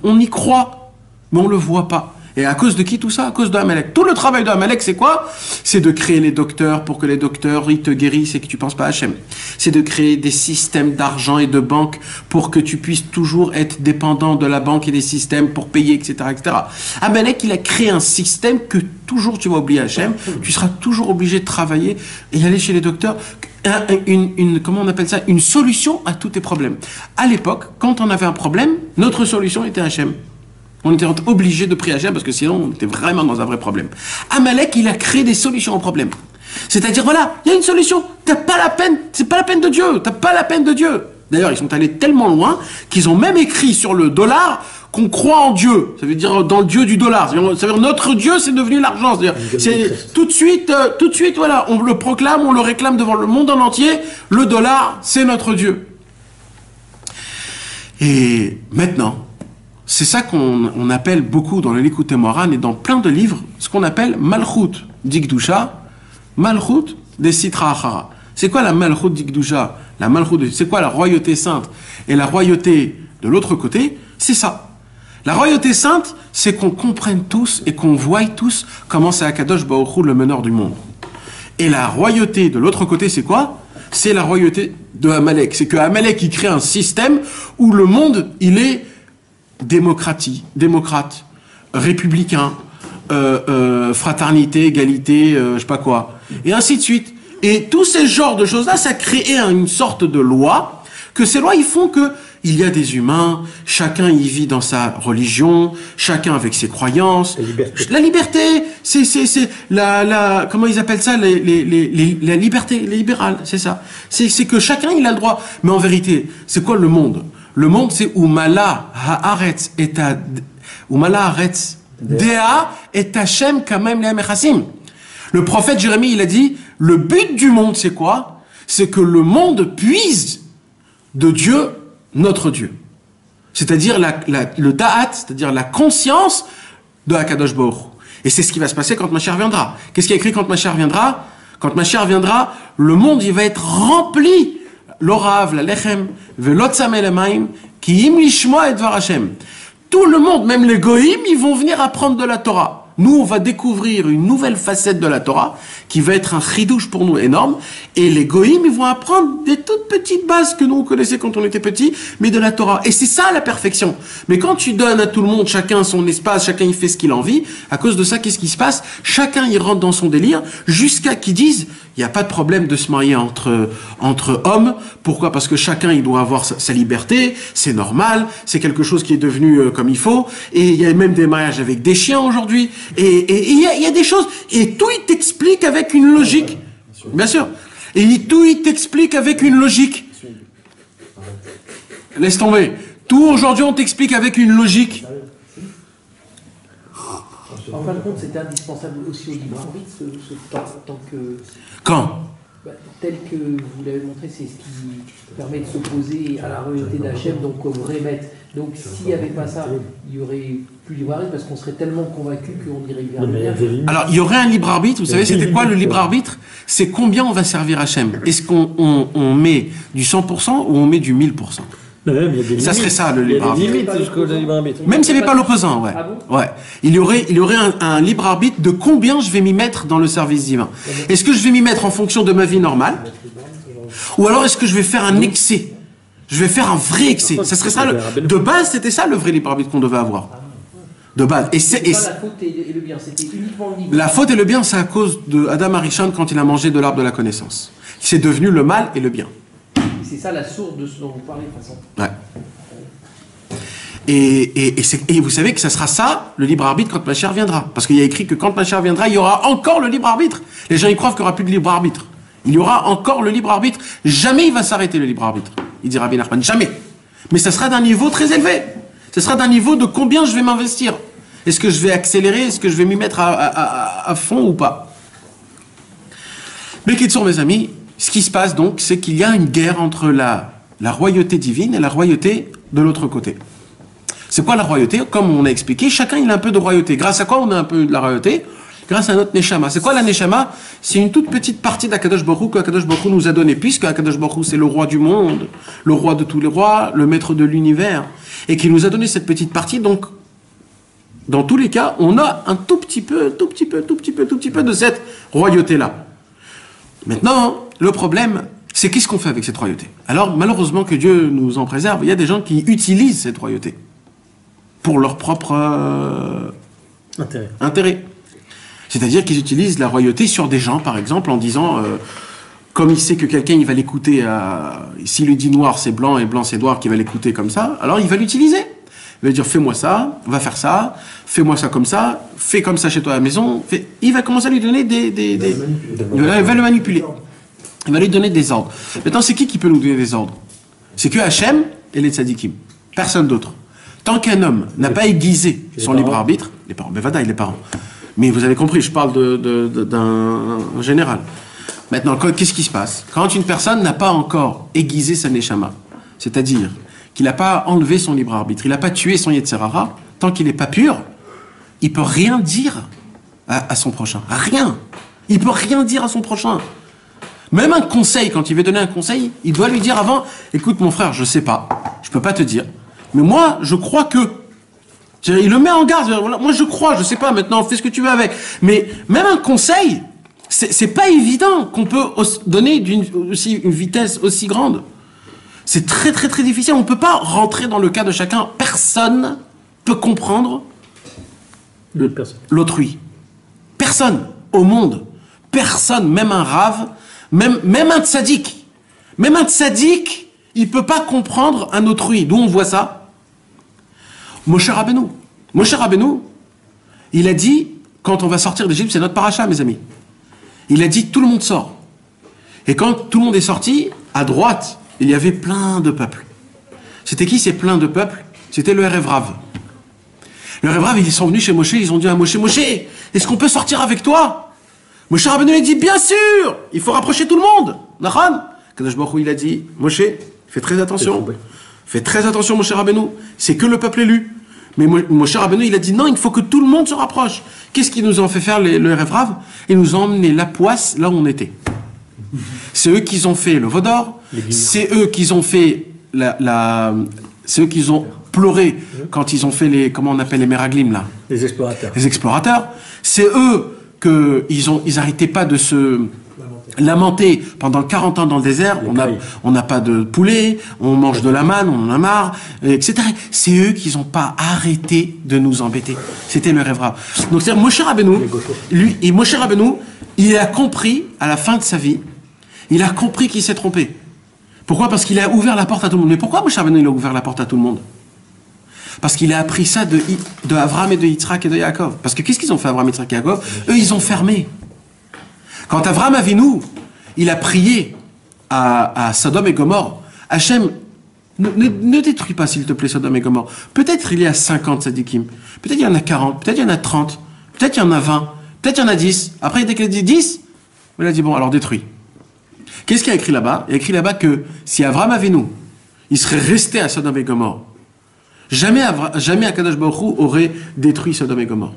On y croit, mais on ne le voit pas. Et à cause de qui tout ça? À cause de Amalek. Tout le travail de Amalek, c'est quoi? C'est de créer les docteurs pour que les docteurs, ils te guérissent et que tu ne penses pas à Hachem. C'est de créer des systèmes d'argent et de banque pour que tu puisses toujours être dépendant de la banque et des systèmes pour payer, etc., etc. Amalek, il a créé un système que toujours tu vas oublier Hachem. Tu seras toujours obligé de travailler et aller chez les docteurs. Comment on appelle ça? Une solution à tous tes problèmes. À l'époque, quand on avait un problème, notre solution était Hachem. On était obligé de prier Hachem parce que sinon on était vraiment dans un vrai problème. Amalek, il a créé des solutions aux problèmes. C'est-à-dire, voilà, il y a une solution. T'as pas la peine, c'est pas la peine de Dieu. T'as pas la peine de Dieu. D'ailleurs, ils sont allés tellement loin qu'ils ont même écrit sur le dollar qu'on croit en Dieu. Ça veut dire dans le Dieu du dollar. Ça veut dire notre Dieu, c'est devenu l'argent. C'est tout de suite, voilà, on le proclame, on le réclame devant le monde en entier. Le dollar, c'est notre Dieu. Et maintenant, c'est ça qu'on appelle beaucoup dans le Likutei Moharan et dans plein de livres, ce qu'on appelle Malchut d'Ikdusha, Malchut des Sitra Achara. C'est quoi la Malchut d'Ikdusha? La Malchut, c'est quoi la royauté sainte? Et la royauté de l'autre côté, c'est ça. La royauté sainte, c'est qu'on comprenne tous et qu'on voie tous comment c'est Akadosh Baruch Hu, le meneur du monde. Et la royauté de l'autre côté, c'est quoi? C'est la royauté de Amalek. C'est que Amalek, il crée un système où le monde, il est démocrate, républicain, fraternité, égalité, je sais pas quoi, et ainsi de suite. Et tous ces genres de choses-là, ça crée une sorte de loi, que ces lois, ils font que il y a des humains, chacun y vit dans sa religion, chacun avec ses croyances. La liberté, c'est comment ils appellent ça, la liberté libérale, c'est ça. C'est que chacun, il a le droit. Mais en vérité, c'est quoi le monde? Le monde, c'est Umala haaretz dea et Hashem kamem le'amechasim. Le prophète Jérémie, il a dit, le but du monde, c'est quoi? C'est que le monde puise de Dieu, notre Dieu. C'est-à-dire le da'at, c'est-à-dire la conscience de Akadosh Baruch Hu. Et c'est ce qui va se passer quand Mashiach viendra. Qu'est-ce qui est écrit quand Mashiach viendra? Quand Mashiach viendra, le monde, il va être rempli. L'orav, la lechem, velot samel emaim, ki im lishmoa et dvar Hashem. Tout le monde, même les goïms, ils vont venir apprendre de la Torah. Nous, on va découvrir une nouvelle facette de la Torah qui va être un chidouche pour nous énorme. Et les goïms, ils vont apprendre des toutes petites bases que nous, on connaissait quand on était petits, mais de la Torah. Et c'est ça la perfection. Mais quand tu donnes à tout le monde, chacun son espace, chacun il fait ce qu'il a envie, à cause de ça, qu'est-ce qui se passe? Chacun il rentre dans son délire, jusqu'à qu'ils disent, il n'y a pas de problème de se marier entre hommes. Pourquoi? Parce que chacun il doit avoir sa liberté, c'est normal, c'est quelque chose qui est devenu comme il faut. Et il y a même des mariages avec des chiens aujourd'hui. Et il y a des choses, et tout il t'explique avec une logique. Bien sûr. Et tout il t'explique avec une logique. Laisse tomber. Tout aujourd'hui on t'explique avec une logique. En fin de compte, c'était indispensable aussi au libre arbitre, ce tant que... Quand? Tel que vous l'avez montré, c'est ce qui permet de s'opposer à la royauté d'Hachem, donc au vrai maître. Donc s'il n'y avait pas ça, il y aurait plus libre arbitre, parce qu'on serait tellement convaincu qu'on irait vers le bien. Alors il y aurait un libre arbitre, vous savez c'était quoi le libre arbitre? C'est combien on va servir Hachem. Est-ce qu'on met du 100% ou on met du 1000%? Même, il y a des limites. Ça serait ça, le Il y libre a des arbitre. limites jusqu'au libre arbitre. Même s'il n'y avait pas l'opposant, ouais. Ah bon? Ouais. Il y aurait un libre arbitre de combien je vais m'y mettre dans le service divin. Est-ce que je vais m'y mettre en fonction de ma vie normale? Ou alors est-ce que je vais faire un excès? Je vais faire un vrai excès. Ça serait ça. De base, c'était ça le vrai libre arbitre qu'on devait avoir. De base. Et C'était pas la faute et le bien, c'était uniquement le niveau. la faute et le bien, c'est à cause de Adam Arishon quand il a mangé de l'arbre de la connaissance. C'est devenu le mal et le bien. C'est ça la source de ce dont vous parlez de toute façon. Ouais. Et vous savez que ça sera ça, le libre arbitre, quand Mashiach viendra. Parce qu'il y a écrit que quand Mashiach viendra, il y aura encore le libre arbitre. Les gens, ils croient qu'il n'y aura plus de libre arbitre. Il y aura encore le libre arbitre. Jamais il va s'arrêter, le libre arbitre. Il dit Rabbi Nachman. Jamais. Mais ça sera d'un niveau très élevé. Ce sera d'un niveau de combien je vais m'investir. Est-ce que je vais accélérer? Est-ce que je vais m'y mettre à fond ou pas? Mais Kitsour, mes amis, ce qui se passe donc, c'est qu'il y a une guerre entre la royauté divine et la royauté de l'autre côté. C'est quoi la royauté? Comme on a expliqué, chacun il a un peu de royauté. Grâce à quoi on a un peu de la royauté? Grâce à notre Neshama. C'est quoi la Neshama? C'est une toute petite partie d'Akadosh Baruch Hu qu'Akadosh Baruch Hu nous a donné, puisque Akadosh Baruch Hu c'est le roi du monde, le roi de tous les rois, le maître de l'univers, et qui nous a donné cette petite partie. Donc, dans tous les cas, on a un tout petit peu de cette royauté-là. Maintenant, le problème, c'est qu'est-ce qu'on fait avec cette royauté? Alors, malheureusement que Dieu nous en préserve, il y a des gens qui utilisent cette royauté pour leur propre intérêt. C'est-à-dire qu'ils utilisent la royauté sur des gens, par exemple, en disant, comme il sait que quelqu'un il va l'écouter, s'il lui dit noir c'est blanc et blanc c'est noir, qu'il va l'écouter comme ça, alors il va l'utiliser. Il va dire fais-moi ça, va faire ça, fais-moi ça comme ça, fais comme ça chez toi à la maison. Il va commencer à lui donner il va le manipuler. Il va lui donner des ordres. Maintenant, c'est qui peut nous donner des ordres? C'est que Hachem et les tzadikim. Personne d'autre. Tant qu'un homme n'a pas aiguisé son libre arbitre, les parents, les parents. Mais vous avez compris, je parle d'un général. Maintenant, qu'est-ce qui se passe? Quand une personne n'a pas encore aiguisé sa neshama, c'est-à-dire qu'il n'a pas enlevé son libre arbitre, il n'a pas tué son Yetzerara, tant qu'il n'est pas pur, il ne peut rien dire à son prochain. Rien. Il ne peut rien dire à son prochain. Même un conseil, quand il veut donner un conseil, il doit lui dire avant, écoute mon frère, je ne sais pas, je ne peux pas te dire, mais moi, je crois que... Il le met en garde, moi je crois, je ne sais pas, maintenant fais ce que tu veux avec. Mais même un conseil, c'est pas évident qu'on peut donner une vitesse aussi grande. C'est très très très difficile, on ne peut pas rentrer dans le cas de chacun. Personne peut comprendre l'autrui. Personne au monde. Personne, même un rave, même un tzaddik. Même un tzaddik, il ne peut pas comprendre un autrui. D'où on voit ça? Moshe Rabbeinu. Moshe Rabbeinu, il a dit, quand on va sortir d'Égypte, c'est notre paracha, mes amis. Il a dit, tout le monde sort. Et quand tout le monde est sorti, à droite, il y avait plein de peuples. C'était qui ces plein de peuples? C'était le Erev Rav. Le Erev Rav, ils sont venus chez Moshe, ils ont dit à Moshe, Moshe, est-ce qu'on peut sortir avec toi? Moshe Rabbeinu a dit, bien sûr, il faut rapprocher tout le monde. Nachan. Kadosh Baruch Hu, il a dit, Moshe, fais très attention. Fais très attention, Moshe Rabbeinu. C'est que le peuple élu. Mais Moshe Rabbeinu, il a dit non, il faut que tout le monde se rapproche. Qu'est-ce qu'ils nous ont fait faire, le Erev Rav? Ils nous ont emmené la poisse là où on était. C'est eux qui ont fait le Vaudor. C'est eux qui ont fait c'est eux qui ont pleuré quand ils ont fait comment on appelle les Meraglim là? Les explorateurs. Les explorateurs. C'est eux ils arrêtaient pas de se lamenter pendant 40 ans dans le désert, on n'a pas de poulet, on mange de la manne, on en a marre, etc. C'est eux qui n'ont pas arrêté de nous embêter. C'était le Erev Rav. Donc c'est Moshe Rabbeinu, Moshe Rabbeinu, il a compris à la fin de sa vie, il a compris qu'il s'est trompé. Pourquoi? Parce qu'il a ouvert la porte à tout le monde. Mais pourquoi Moshe Rabbeinu il a ouvert la porte à tout le monde? Parce qu'il a appris ça de Avraham et de Yitzhak et de Yaakov. Parce que qu'est-ce qu'ils ont fait, Avraham, Yitzhak et Yaakov? Eux, ils ont fermé. Quand Avraham Avinu, il a prié à Sodome et Gomorrhe, Hachem, ne détruis pas s'il te plaît Sodome et Gomorrhe. Peut-être il y a 50 tzadikim, peut-être il y en a 40, peut-être il y en a 30, peut-être il y en a 20, peut-être il y en a 10. Après, dès qu'il a dit 10, il a dit bon, alors détruis. Qu'est-ce qu'il y a écrit là-bas? Il y a écrit là-bas que si Avraham Avinu, il serait resté à Sodome et Gomorrhe, jamais Akadosh Baruch Hu aurait détruit Sodome et Gomorrhe.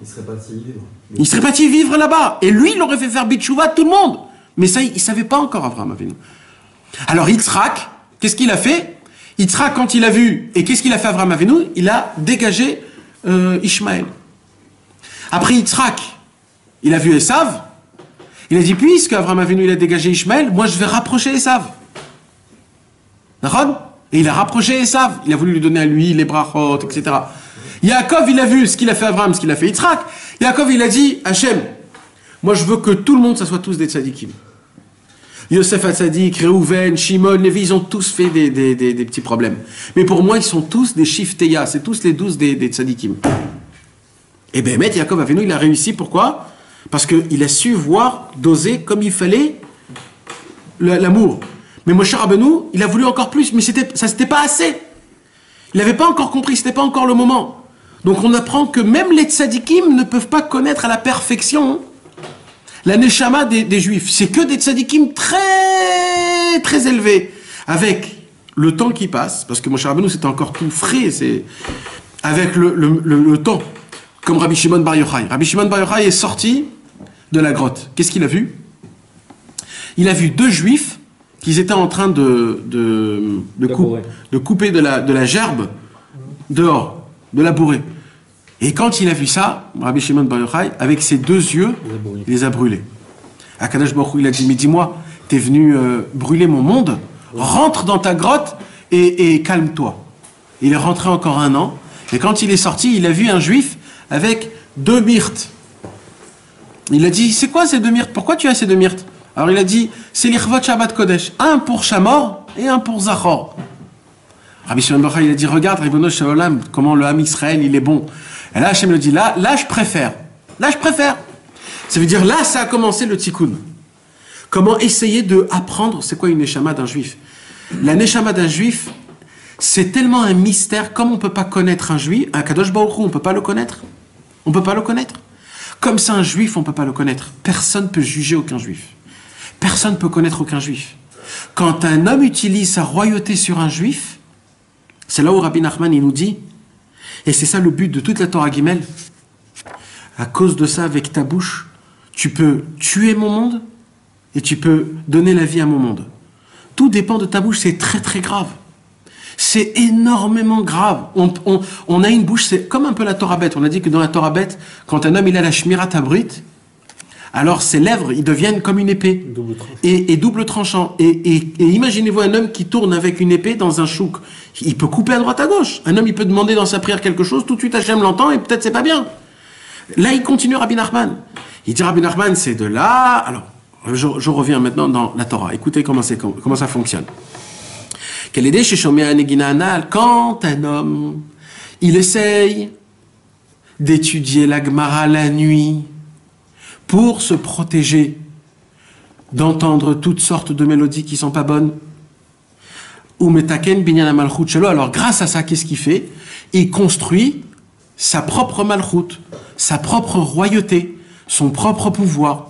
Il serait parti y vivre là-bas. Et lui, il aurait fait faire Bitchouva à tout le monde. Mais ça, il ne savait pas encore Avraham Avinu. Alors Yitzhak, qu'est-ce qu'il a fait? Yitzhak, quand il a vu, et qu'est-ce qu'il a fait Avraham Avinu? Il a dégagé Ishmaël. Après Yitzhak, il a vu Esav. Il a dit, puisque Avraham Avinu il a dégagé Ishmaël, moi je vais rapprocher Esav. D'accord? Et il a rapproché Esav. Il a voulu lui donner à lui les brachot, etc. Yaakov, il a vu ce qu'il a fait Avraham, ce qu'il a fait Yitzhak. Yaakov, il a dit, Hachem, moi je veux que tout le monde, ça soit tous des tzadikim. Yosef Hatzadik, Reuven, Shimon, Lévi, ils ont tous fait des petits problèmes. Mais pour moi, ils sont tous des Shifteya, c'est tous les 12 des tzadikim. Et ben, Yaakov Avinu, il a réussi, pourquoi? Parce qu'il a su voir, doser comme il fallait l'amour. Mais Moshe Rabbeinu, il a voulu encore plus, mais ça c'était pas assez. Il n'avait pas encore compris, c'était pas encore le moment. Donc on apprend que même les tzadikim ne peuvent pas connaître à la perfection la neshama des juifs. C'est que des tzadikim très très élevés. Avec le temps qui passe, parce que Moshe Rabbeinu c'était encore tout frais, c'est avec le temps. Comme Rabbi Shimon Bar Yochai. Rabbi Shimon Bar Yochai est sorti de la grotte. Qu'est-ce qu'il a vu? Il a vu deux juifs qui étaient en train de couper de la gerbe dehors, de labourer. Et quand il a vu ça, Rabbi Shimon Bar Yochai, avec ses deux yeux, il les a brûlés. Akadosh Baruch Hu, il a dit, mais dis-moi, t'es venu brûler mon monde, rentre dans ta grotte et calme-toi. Il est rentré encore 1 an, et quand il est sorti, il a vu un juif avec 2 myrtes. Il a dit, c'est quoi ces 2 myrtes? Pourquoi tu as ces 2 myrtes? Alors il a dit, c'est l'Irvot Shabbat Kodesh, un pour Shamor et un pour Zachor. Rabbi Shimon Bar Yochai, il a dit, regarde, Ribono Shel Olam, comment le Ham Israël, il est bon. Et là, Hachem le dit, là, je préfère. Là, je préfère. Ça veut dire, là, ça a commencé le tikkun. Comment essayer de apprendre, c'est quoi une neshama d'un juif? La neshama d'un juif, c'est tellement un mystère, comme on ne peut pas connaître un juif, un Kadosh Baruch Hu, on ne peut pas le connaître. On ne peut pas le connaître. Comme c'est un juif, on ne peut pas le connaître. Personne ne peut juger aucun juif. Personne ne peut connaître aucun juif. Quand un homme utilise sa royauté sur un juif, c'est là où Rabbi Nachman, il nous dit, et c'est ça le but de toute la Torah Gimel, à cause de ça, avec ta bouche, tu peux tuer mon monde et tu peux donner la vie à mon monde. Tout dépend de ta bouche, c'est très très grave. C'est énormément grave. On a une bouche, c'est comme un peu la Torah bête. On a dit que dans la Torah bête, quand un homme il a la Shmirat Habrit, alors ses lèvres, ils deviennent comme une épée. Et double tranchant. Et imaginez-vous un homme qui tourne avec une épée dans un chouk. Il peut couper à droite à gauche. Un homme, il peut demander dans sa prière quelque chose, tout de suite Hachem l'entend et peut-être c'est pas bien. Là, il continue Rabbi Nachman. Il dit Rabbi Nachman, c'est de là. Alors, je reviens maintenant dans la Torah. Écoutez comment ça fonctionne. Quand un homme, il essaye d'étudier la Gemara la nuit pour se protéger d'entendre toutes sortes de mélodies qui sont pas bonnes, ou metaken binyan malchut shelo, alors grâce à ça, qu'est-ce qu'il fait? Il construit sa propre malchut, sa propre royauté, son propre pouvoir.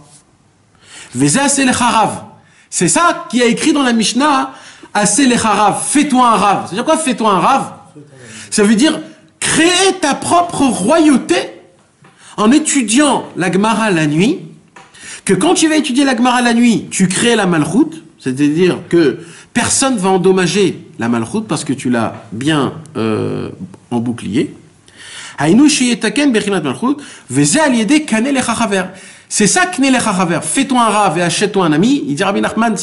C'est ça qui a écrit dans la Mishnah, Assez les harav, fais-toi un rave. C'est-à-dire quoi, fais-toi un rave? Ça veut dire créer ta propre royauté en étudiant la Gemara la nuit, que quand tu vas étudier la Gemara la nuit, tu crées la malchut, c'est-à-dire que personne ne va endommager la malchut parce que tu l'as bien en bouclier. C'est ça, Kne Lechachaver. Fais-toi un rave et achète-toi un ami. Il dit Rabbi Nachman,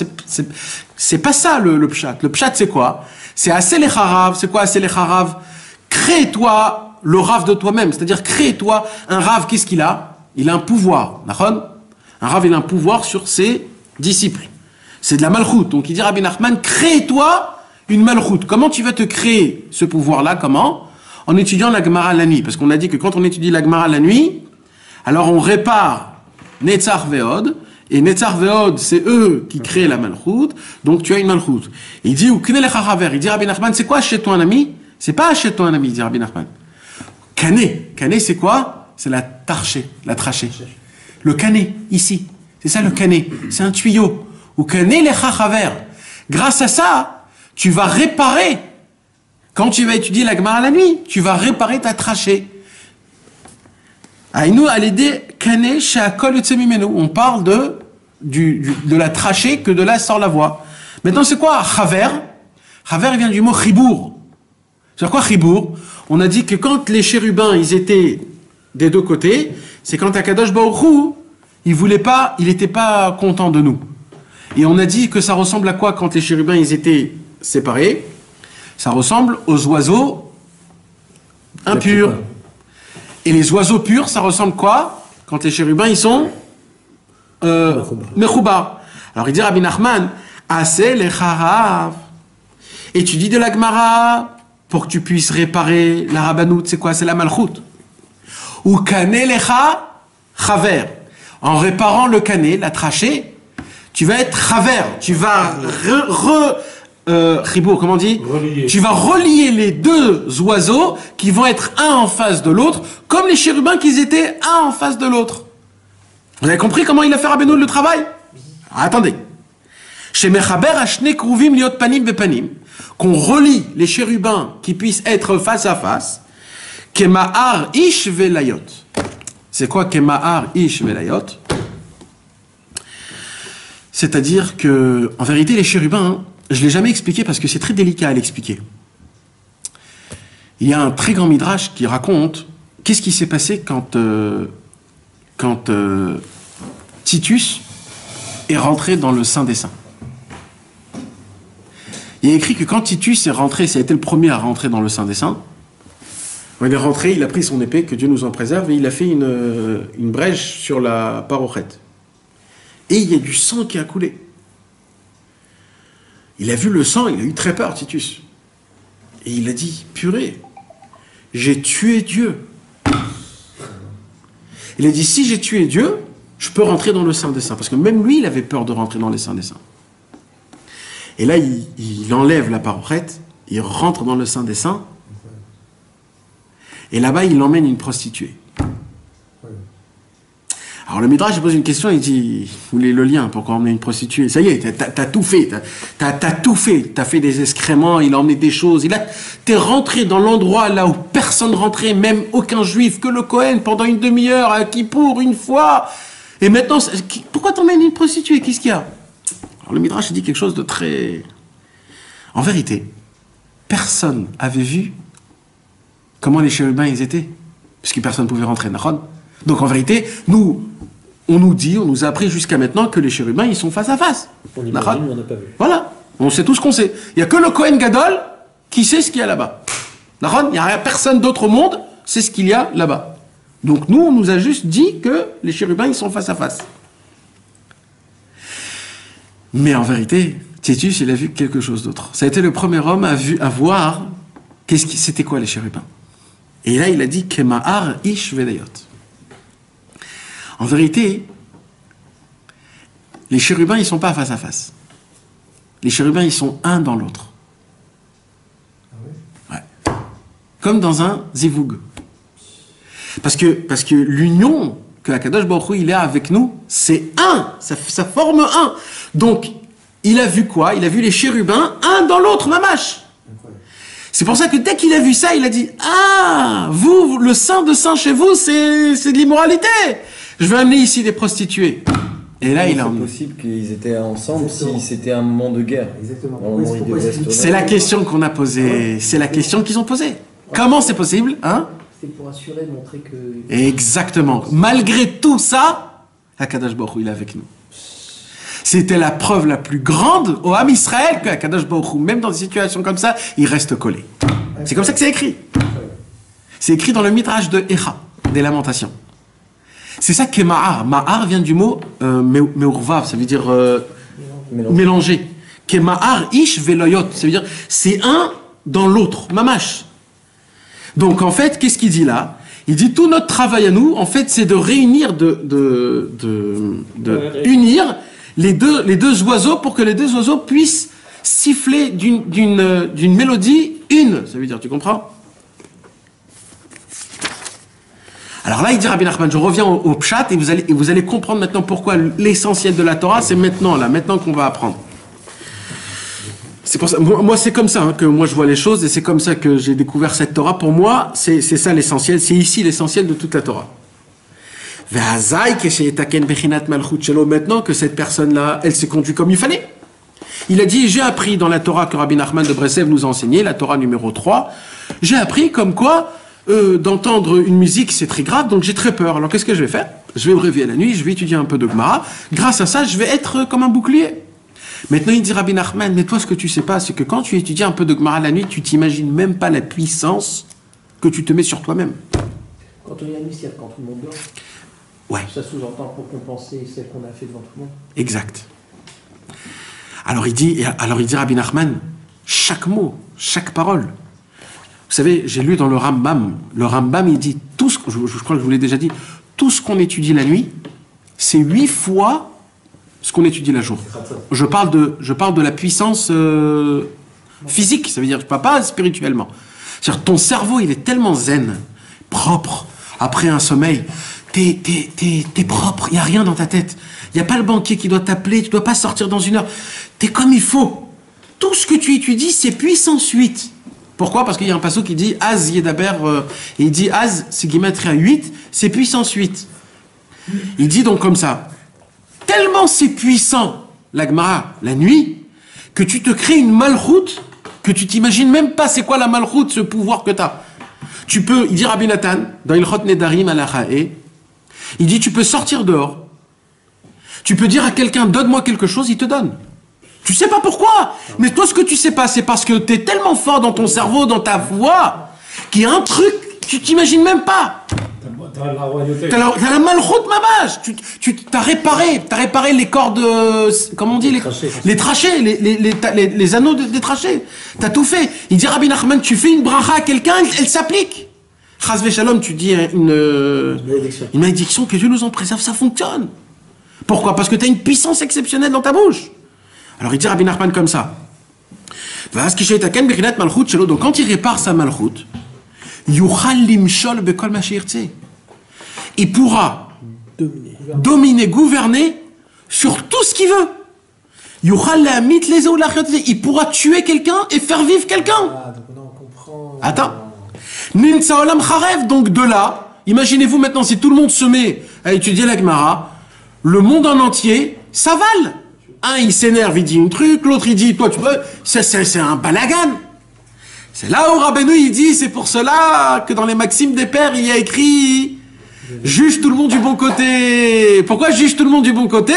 c'est pas ça le pshat. Le pshat, c'est quoi? C'est assez lecharav. C'est quoi assez lecharav? Crée-toi le rave de toi-même. C'est-à-dire, crée-toi un rave. Qu'est-ce qu'il a? Il a un pouvoir. Un rave, il a un pouvoir sur ses disciples. C'est de la malchut. Donc, il dit Rabbi Nachman, crée-toi une malchut. Comment tu vas te créer ce pouvoir-là? Comment? En étudiant la Gemara la nuit. Parce qu'on a dit que quand on étudie la Gemara la nuit, alors on répare Netzach Veod, et Netzach Veod, c'est eux qui créent la malchut, donc tu as une malchut. Il dit, ou Kne Lechachaver, il dit Rabbi Nachman, c'est quoi achète-toi un ami? C'est pas achète-toi un ami, il dit Rabbi Nachman. Kané, c'est quoi? C'est la trachée. Le kané, ici, c'est ça le kané, c'est un tuyau. Ou Kne Lechachaver. Grâce à ça, tu vas réparer, quand tu vas étudier la Gemara la nuit, tu vas réparer ta trachée. On parle de la trachée que de là sort la voix. Maintenant, c'est quoi Chaver? Chaver vient du mot chibour. C'est quoi chibour? On a dit que quand les chérubins, ils étaient des deux côtés, c'est quand Akadosh Baruch Hu, il n'était pas content de nous. Et on a dit que ça ressemble à quoi quand les chérubins, ils étaient séparés? Ça ressemble aux oiseaux impurs. Et les oiseaux purs, ça ressemble quoi quand les chérubins, ils sont mechoubar. Alors il dit Rabbi Nachman, Aseh lecharav. Étudie de la Gemara pour que tu puisses réparer la rabbanout. C'est quoi? C'est la malchoute. Ou kané lecha chaver. En réparant le canet, la trachée, tu vas être chaver. Tu vas chibour, comment on dit? Relier. Tu vas relier les deux oiseaux qui vont être un en face de l'autre, comme les chérubins qu'ils étaient un en face de l'autre. Vous avez compris comment il a fait Rabbeinu le travail? Attendez. Chez Mechaber Ashne Kruvim Liot Panim Bepanim, qu'on relie les chérubins qui puissent être face à face, Kemahar Ish Velayot. C'est quoi Kemahar Ish Velayot? C'est-à-dire que, en vérité, les chérubins, je ne l'ai jamais expliqué parce que c'est très délicat à l'expliquer. Il y a un très grand midrash qui raconte qu'est-ce qui s'est passé quand Titus est rentré dans le Saint des Saints. Il est écrit que quand Titus est rentré, ça a été le premier à rentrer dans le Saint des Saints. Quand il est rentré, il a pris son épée, que Dieu nous en préserve, et il a fait une brèche sur la parochette. Et il y a du sang qui a coulé. Il a vu le sang, il a eu très peur, Titus. Et il a dit, purée, j'ai tué Dieu. Il a dit, si j'ai tué Dieu, je peux rentrer dans le Saint des Saints. Parce que même lui, il avait peur de rentrer dans le Saint des Saints. Et là, il enlève la parochette, il rentre dans le Saint des Saints, et là-bas, il emmène une prostituée. Alors le Midrash pose une question, il dit, vous voulez le lien, pourquoi emmener une prostituée? Ça y est, t'as tout fait, t'as tout fait, t'as fait des excréments, il a emmené des choses, t'es rentré dans l'endroit là où personne rentrait, même aucun juif, que le Kohen, pendant une demi-heure, à Kippour, une fois, et maintenant, pourquoi t'emmènes une prostituée? Qu'est-ce qu'il y a? Alors le Midrash dit quelque chose de très... En vérité, personne avait vu comment les chérubins ils étaient, puisque personne ne pouvait rentrer. Donc en vérité, on nous a appris jusqu'à maintenant que les chérubins ils sont face à face. On imagine, mais on n'a pas vu. Voilà, on sait tout ce qu'on sait. Il n'y a que le Kohen Gadol qui sait ce qu'il y a là-bas. Il n'y a personne d'autre au monde sait ce qu'il y a là-bas. Donc nous, on nous a juste dit que les chérubins ils sont face à face. Mais en vérité, Titus, il a vu quelque chose d'autre. Ça a été le premier homme à voir c'était quoi les chérubins. Et là, il a dit Kemahar Ish Velayot. En vérité, les chérubins, ils ne sont pas face à face. Les chérubins, ils sont un dans l'autre. Ouais. Comme dans un zivoug. Parce que l'union que Akadosh Baruch Hu, il a avec nous, c'est un. Ça forme un. Donc, il a vu quoi? Il a vu les chérubins, un dans l'autre, mamash. C'est pour ça que dès qu'il a vu ça, il a dit, ah, vous, le saint de saint chez vous, c'est de l'immoralité. Je vais amener ici des prostituées. Et là, il a... C'est possible qu'ils étaient ensemble si c'était un moment de guerre. Exactement. C'est la question qu'on a posée. C'est la question qu'ils ont posée. Comment c'est possible, hein? C'est pour assurer, montrer que... Exactement. Malgré tout ça, Akadosh Baruch Hu, il est avec nous. C'était la preuve la plus grande au Ham Israël que Akadosh Baruch Hu, même dans des situations comme ça, il reste collé. C'est comme ça que c'est écrit. C'est écrit dans le Midrash de Echa, des Lamentations. C'est ça que Ma'ar. Ma'ar vient du mot Meurvav, ça veut dire mélanger. Que Ma'ar Ish Veloyot, ça veut dire c'est un dans l'autre, mamash. Donc en fait, qu'est-ce qu'il dit là? Il dit tout notre travail à nous, en fait, c'est de réunir, unir les deux oiseaux pour que les deux oiseaux puissent siffler d'une mélodie une. Ça veut dire, tu comprends? Alors là, il dit Rabbi Nachman, je reviens au pshat et vous allez comprendre maintenant pourquoi l'essentiel de la Torah, c'est maintenant qu'on va apprendre. C'est pour ça, moi c'est comme ça hein, que moi je vois les choses et c'est comme ça que j'ai découvert cette Torah. Pour moi, c'est ça l'essentiel, c'est ici l'essentiel de toute la Torah. Maintenant que cette personne-là, elle s'est conduite comme il fallait. Il a dit, j'ai appris dans la Torah que Rabbi Nachman de Breslev nous a enseigné, la Torah numéro 3, j'ai appris comme quoi d'entendre une musique c'est très grave, donc j'ai très peur. Alors qu'est-ce que je vais faire? Je vais me réveiller la nuit, je vais étudier un peu de Gemara. Grâce à ça, je vais être comme un bouclier. Maintenant, il dit Rabbi Nachman, mais toi ce que tu sais pas, c'est que quand tu étudies un peu de Gemara la nuit, tu t'imagines même pas la puissance que tu te mets sur toi-même. Quand on est la nuit, c'est quand tout le monde dort. Ouais. Ça sous-entend pour compenser celle qu'on a fait devant tout le monde. Exact. Alors il dit Rabbi Nachman, chaque mot, chaque parole. Vous savez, j'ai lu dans le Rambam il dit, tout ce, je crois que je vous l'ai déjà dit, tout ce qu'on étudie la nuit, c'est 8 fois ce qu'on étudie la jour. Je parle de la puissance physique, ça veut dire pas spirituellement. C'est-à-dire ton cerveau, il est tellement zen, propre, après un sommeil, t'es propre, il n'y a rien dans ta tête. Il n'y a pas le banquier qui doit t'appeler, tu ne dois pas sortir dans 1 heure. T'es comme il faut. Tout ce que tu étudies, c'est puissance 8. Pourquoi? Parce qu'il y a un passage qui dit Az Yedaber, et il dit Az, c'est Gematria 8, c'est puissance 8. Il dit donc comme ça, tellement c'est puissant, la Gemara, la nuit, que tu te crées une malchoute, que tu t'imagines même pas c'est quoi la malchoute, ce pouvoir que tu as. Tu peux, il dit Rabbi Nathan, dans Ilchot Nedarim Alachae, il dit tu peux sortir dehors, tu peux dire à quelqu'un donne-moi quelque chose, il te donne. Tu sais pas pourquoi, mais toi ce que tu sais pas, c'est parce que tu es tellement fort dans ton cerveau, dans ta voix, qu'il y a un truc, tu t'imagines même pas. T'as la royauté. T'as la malchoute mamage. T'as réparé les cordes, comment on dit, les trachées, les anneaux des trachées. T'as tout fait. Il dit Rabbi Nachman, tu fais une bracha à quelqu'un, elle s'applique. Chas v'shalom, tu dis une malédiction, que Dieu nous en préserve, ça fonctionne. Pourquoi? Parce que tu as une puissance exceptionnelle dans ta bouche. Alors il dit Rabbi Nachman comme ça. Donc quand il répare sa malchut, il pourra dominer, gouverner sur tout ce qu'il veut. Il pourra tuer quelqu'un et faire vivre quelqu'un. Ah, donc on comprend. Attends. Donc de là, imaginez-vous maintenant si tout le monde se met à étudier la Gemara, le monde en entier s'avale. Un il s'énerve, il dit un truc, l'autre il dit toi tu peux, c'est un balagan. C'est là où Rabbeinu il dit, c'est pour cela que dans les maximes des pères il y a écrit juge tout le monde du bon côté. Pourquoi juge tout le monde du bon côté?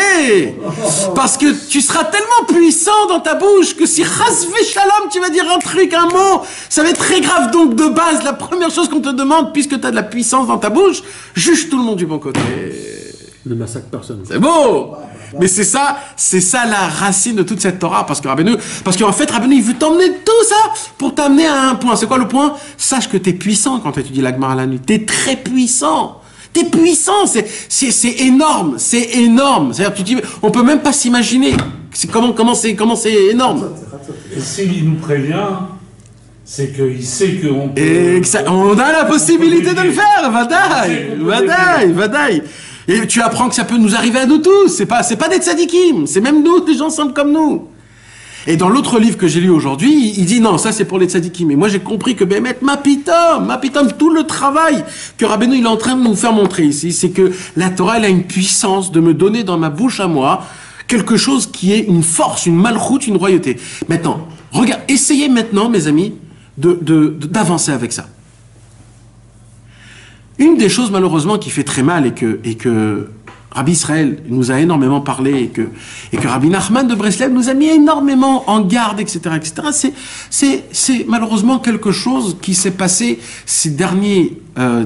Parce que tu seras tellement puissant dans ta bouche que si chas v'shalom tu vas dire un truc, un mot, ça va être très grave. Donc de base, la première chose qu'on te demande, puisque tu as de la puissance dans ta bouche, juge tout le monde du bon côté. Ne massacre personne. C'est beau. Mais c'est ça la racine de toute cette Torah, parce qu'en fait Rabbeinu il veut t'emmener tout ça pour t'amener à un point. C'est quoi le point? Sache que t'es puissant quand tu étudies la Gemara la nuit. T'es très puissant. T'es puissant. C'est énorme. C'est énorme. C'est-à-dire tu dis, on peut même pas s'imaginer. Comment c'est énorme. Et s'il nous prévient, c'est qu'il sait qu'on peut. Et on a la possibilité de le faire. Vadaï. Et tu apprends que ça peut nous arriver à nous tous. C'est pas des tzadikim. C'est même nous, des gens simples comme nous. Et dans l'autre livre que j'ai lu aujourd'hui, il dit non, ça c'est pour les tzadikim. Et moi j'ai compris que Bémet, ma pitom, tout le travail que Rabbeinu il est en train de nous faire montrer ici, c'est que la Torah elle a une puissance de me donner dans ma bouche à moi quelque chose qui est une force, une malchoute, une royauté. Maintenant, regarde, essayez maintenant, mes amis, d'avancer avec ça. Une des choses malheureusement qui fait très mal et que Rabbi Israël nous a énormément parlé et que Rabbi Nachman de Breslev nous a mis énormément en garde, etc., c'est malheureusement quelque chose qui s'est passé ces dernières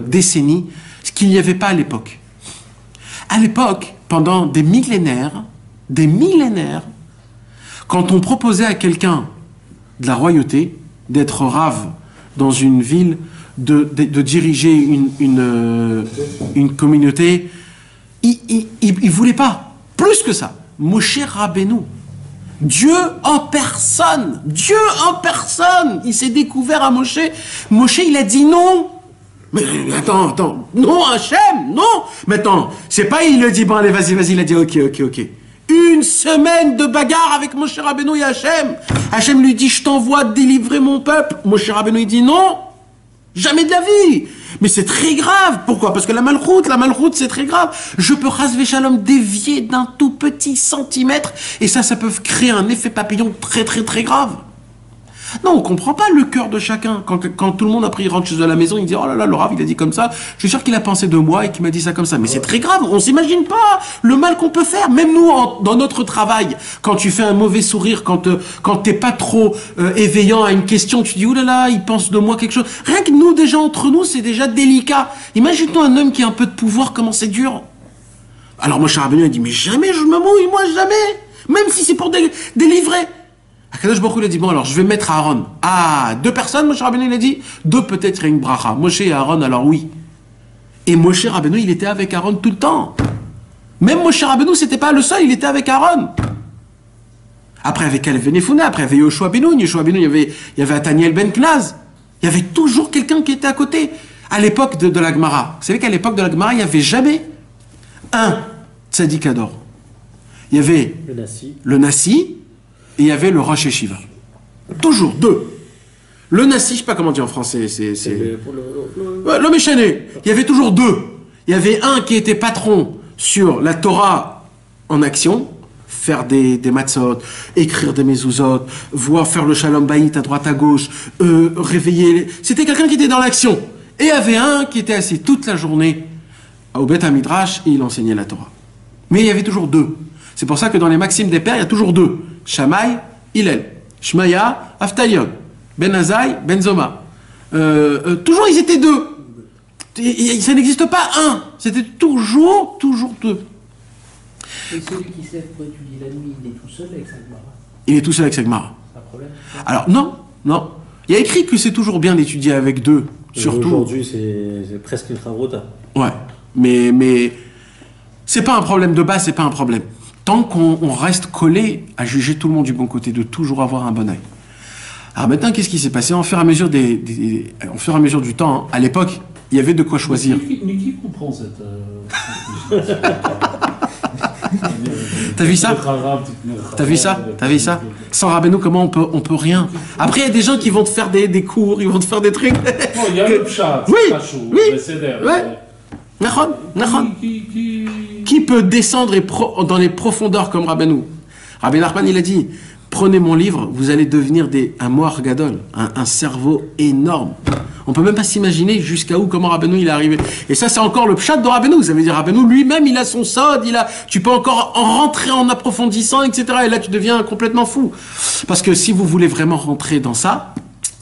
décennies, ce qu'il n'y avait pas à l'époque. À l'époque, pendant des millénaires, quand on proposait à quelqu'un de la royauté d'être rave dans une ville, de diriger une communauté, il voulait pas. Plus que ça, Moshe Rabbeinu, Dieu en personne, il s'est découvert à Moshe. Moshe, il a dit non. Mais attends, non Hachem, non. Mais attends, c'est pas il a dit bon allez vas-y, il a dit ok. Une semaine de bagarre avec Moshe Rabbeinu et Hachem. Hachem lui dit je t'envoie délivrer mon peuple. Moshe Rabbeinu il dit non. Jamais de la vie. Mais c'est très grave. Pourquoi? Parce que la malchoute, c'est très grave. Je peux rasver shalom dévier d'un tout petit centimètre et ça peut créer un effet papillon très très très grave. Non, on comprend pas le cœur de chacun. Quand tout le monde après il rentre chez eux à la maison, il dit oh là là, le Rav il a dit comme ça. Je suis sûr qu'il a pensé de moi et qu'il m'a dit ça comme ça. Mais c'est très grave. On s'imagine pas le mal qu'on peut faire. Même nous, dans notre travail, quand tu fais un mauvais sourire, quand t'es pas trop éveillant à une question, tu dis oh là là, il pense de moi quelque chose. Rien que nous déjà entre nous, c'est déjà délicat. Imagine-toi un homme qui a un peu de pouvoir, comment c'est dur. Alors Moshe Rabbeinu a dit mais jamais je me mouille, moi jamais. Même si c'est pour délivrer. Akadosh Baruch Hu, il a dit, bon alors je vais mettre Aaron. Ah, 2 personnes, Moshe Rabbeinu il a dit, 2 peut-être il y a une bracha. Moshe et Aaron, alors oui. Et Moshe Rabbeinu, il était avec Aaron tout le temps. Même Moshe Rabbeinu, c'était pas le seul, il était avec Aaron. Après, avec Caleb ben Yefuneh, après, il y avait Yoshua ben Nun. Yoshua ben Nun, il y avait Nathaniel ben Knaz. Il y avait toujours quelqu'un qui était à côté. À l'époque de la Gemara. Vous savez qu'à l'époque de la Gemara, il n'y avait jamais un tzaddik ador. Il y avait le Nassi. Et il y avait le Rosh Yeshiva. Toujours 2. Le Nassi, je sais pas comment dire en français, c'est... Le Méchané. Il y avait toujours 2. Il y avait un qui était patron sur la Torah en action, faire des matzot, écrire des mezuzot, voir faire le shalom bayit à droite à gauche, réveiller... C'était quelqu'un qui était dans l'action. Et il y avait un qui était assis toute la journée au Beth HaMidrash et il enseignait la Torah. Mais il y avait toujours 2. C'est pour ça que dans les maximes des pères, il y a toujours 2. Shammai, Hillel. Shmaya, Avtayon. Ben Azai, Ben Zoma. Toujours, ils étaient 2. Ça n'existe pas un. C'était toujours 2. Et celui qui sait pourquoi étudier la nuit, il est tout seul avec sa Gemara? Il est tout seul avec sa Gemara. C'est un problème? Alors, non. Il y a écrit que c'est toujours bien d'étudier avec 2. Surtout. Aujourd'hui, c'est presque une chavrota. Ouais. Mais c'est pas un problème de base, c'est pas un problème. Tant qu'on reste collé à juger tout le monde du bon côté, de toujours avoir un bon œil. Alors maintenant, qu'est-ce qui s'est passé? Au fur et à mesure du temps, hein, à l'époque, il y avait de quoi choisir. Qui comprend cette... T'as vu ça? T'as vu ça? Sans Rabbeinu, comment on peut rien? Après, il y a des gens qui vont te faire des cours, ils vont te faire des trucs. Non, il y a le pshat, le Seder. Qui peut descendre dans les profondeurs comme Rabbeinu? Rabbi Nachman, il a dit, prenez mon livre, vous allez devenir un Moar Gadol, un cerveau énorme. On peut même pas s'imaginer jusqu'à où, comment Rabbeinu il est arrivé. Et ça, c'est encore le pshat de Rabbeinu. Ça veut dire Rabbeinu lui-même, il a son sod, tu peux encore en rentrer en approfondissant, etc. Et là, tu deviens complètement fou. Parce que si vous voulez vraiment rentrer dans ça,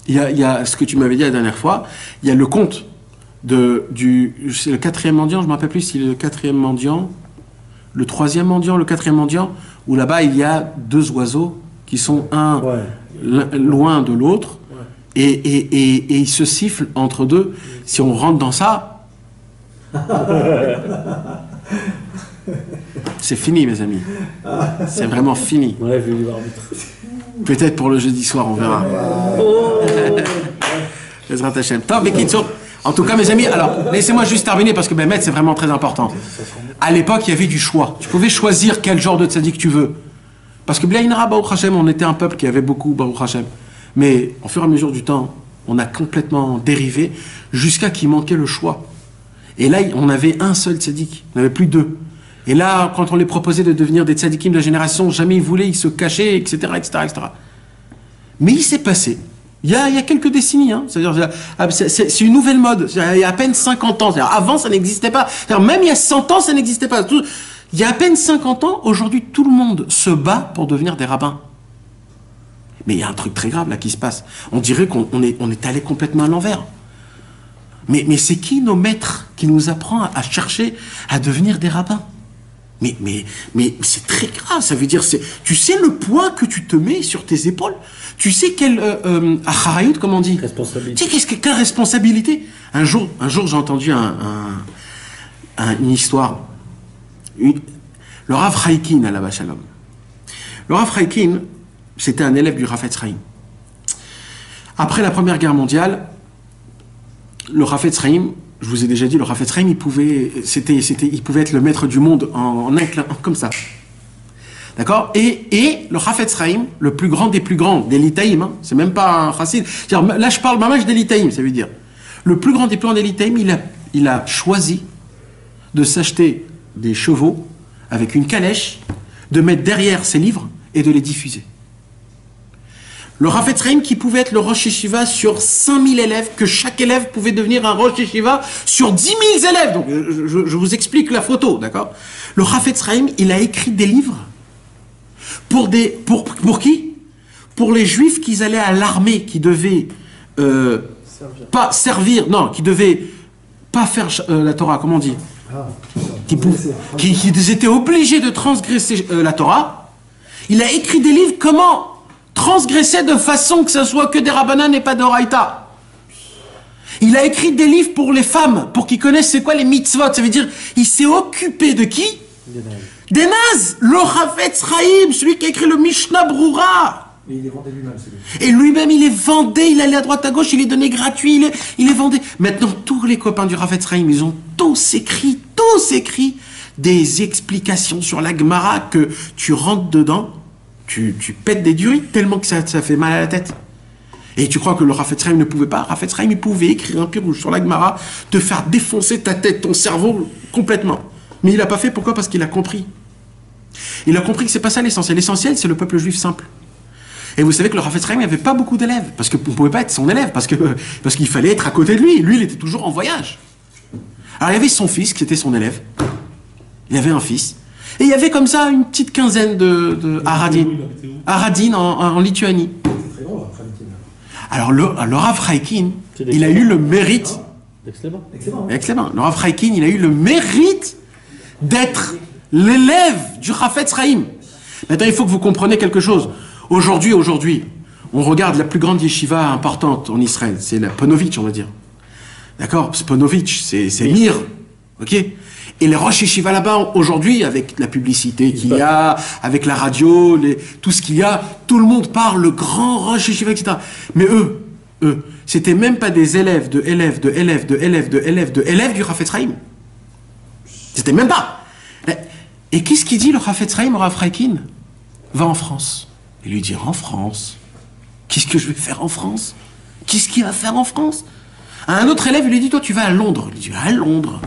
il y a ce que tu m'avais dit la dernière fois, il y a le conte c'est le 4e mendiant, je me rappelle plus si c'est le 4e mendiant, le 3e mendiant, le 4e mendiant, où là-bas il y a 2 oiseaux qui sont loin de l'autre, et ils se sifflent entre 2. Si on rentre dans ça, c'est fini, mes amis. C'est vraiment fini. Ouais, je vais voir. Peut-être pour le jeudi soir, on verra. En tout cas, mes amis, alors, laissez-moi juste terminer parce que Bémet, c'est vraiment très important. À l'époque, il y avait du choix. Tu pouvais choisir quel genre de tzaddik tu veux. Parce que Blainara, Baruch Hashem, on était un peuple qui avait beaucoup, Baruch Hashem. Mais au fur et à mesure du temps, on a complètement dérivé jusqu'à qu'il manquait le choix. Et là, on avait un seul tzaddik, on n'avait plus 2. Et là, quand on les proposait de devenir des tzaddikim de la génération, jamais ils voulaient, ils se cachaient, etc., etc., etc. Mais il s'est passé. Il y a quelques décennies, hein. C'est-à-dire, c'est une nouvelle mode. Il y a à peine 50 ans. Avant, ça n'existait pas. Même il y a 100 ans, ça n'existait pas. Il y a à peine 50 ans, aujourd'hui, tout le monde se bat pour devenir des rabbins. Mais il y a un truc très grave là qui se passe. On dirait qu'on est allé complètement à l'envers. Mais c'est qui nos maîtres qui nous apprend à chercher à devenir des rabbins? Mais c'est très grave. Ça veut dire, tu sais le poids que tu te mets sur tes épaules. Tu sais quelle acharayut, comment on dit? Responsabilité. Tu sais quelle responsabilité? Un jour, j'ai entendu une histoire. Le Rav Chaikin à la Shalom. Le Rav Chaikin, c'était un élève du Rafetz Chaim. Après la Première Guerre mondiale, le Rafetz Chaim, je vous ai déjà dit, le Rafetz Chaim, il pouvait être le maître du monde en comme ça. D'accord? Et le Rafetz Chaim, le plus grand des plus grands, des Litaïm, hein, c'est même pas un chassid. Là, je parle mamage des Litaïm, ça veut dire. Le plus grand des plans d'Elitaim, il a choisi de s'acheter des chevaux avec une calèche, de mettre derrière ses livres et de les diffuser. Le Rafetz Chaim qui pouvait être le Rosh Yeshiva sur 5000 élèves, que chaque élève pouvait devenir un Rosh Yeshiva sur 10 000 élèves. Donc je vous explique la photo, d'accord? Le Rafetz Chaim, il a écrit des livres pour qui? Pour les Juifs qui allaient à l'armée, qui devaient pas servir, non, qui devaient pas faire la Torah, comment on dit? Qui étaient obligés de transgresser la Torah. Il a écrit des livres comment transgresser de façon que ce soit que des rabbanan et pas d'oraïta. Il a écrit des livres pour les femmes, pour qu'ils connaissent c'est quoi les mitzvot. Ça veut dire, il s'est occupé de qui? Des nazes. Le Rafetz Chaim, celui qui a écrit le Mishnah Brura. Et il les vendait lui-même, celui-là. Et lui-même, il les vendait, il allait à droite à gauche, il les donnait gratuits, il les vendait. Maintenant, tous les copains du Rafetz Chaim, ils ont tous écrit des explications sur la Gemara que tu rentres dedans, tu pètes des durites tellement que ça fait mal à la tête. Et tu crois que le Rafetz Chaim ne pouvait pas? Rafetz Chaim, il pouvait écrire un pirouge sur la Gemara, te faire défoncer ta tête, ton cerveau, complètement. Mais il n'a pas fait, pourquoi? Parce qu'il a compris. Il a compris que c'est pas ça l'essentiel. L'essentiel, c'est le peuple juif simple. Et vous savez que le Rafetz Chaim n'avait pas beaucoup d'élèves, parce qu'on ne pouvait pas être son élève, parce qu'il fallait être à côté de lui. Lui, il était toujours en voyage. Alors il y avait son fils, qui était son élève. Il avait un fils. Et il y avait comme ça une petite quinzaine de Haradin en Lituanie. C'est très drôle, Alors le Rav Chaikin, il a eu le mérite... excellent. Excellent. Le Rav Chaikin, il a eu le mérite d'être l'élève du Rafetz Chaim. Maintenant, il faut que vous compreniez quelque chose. Aujourd'hui, on regarde la plus grande yeshiva importante en Israël. C'est la Ponovitch, on va dire. D'accord? Ponovitch, c'est Mir. Ok? Et les Rosh Yeshiva là-bas, aujourd'hui, avec la publicité qu'il y a, avec la radio, tout ce qu'il y a, tout le monde parle, le grand Rosh Yeshiva, etc. Mais eux, c'était même pas des élèves du Rafetz Chaim. C'était même pas. Et qu'est-ce qu'il dit le Rafetz Chaim au Rav Chaikin? Va en France. Il lui dit, en France? Qu'est-ce que je vais faire en France? Qu'est-ce qu'il va faire en France? À un autre élève, il lui dit, toi, tu vas à Londres. Il lui dit, à Londres?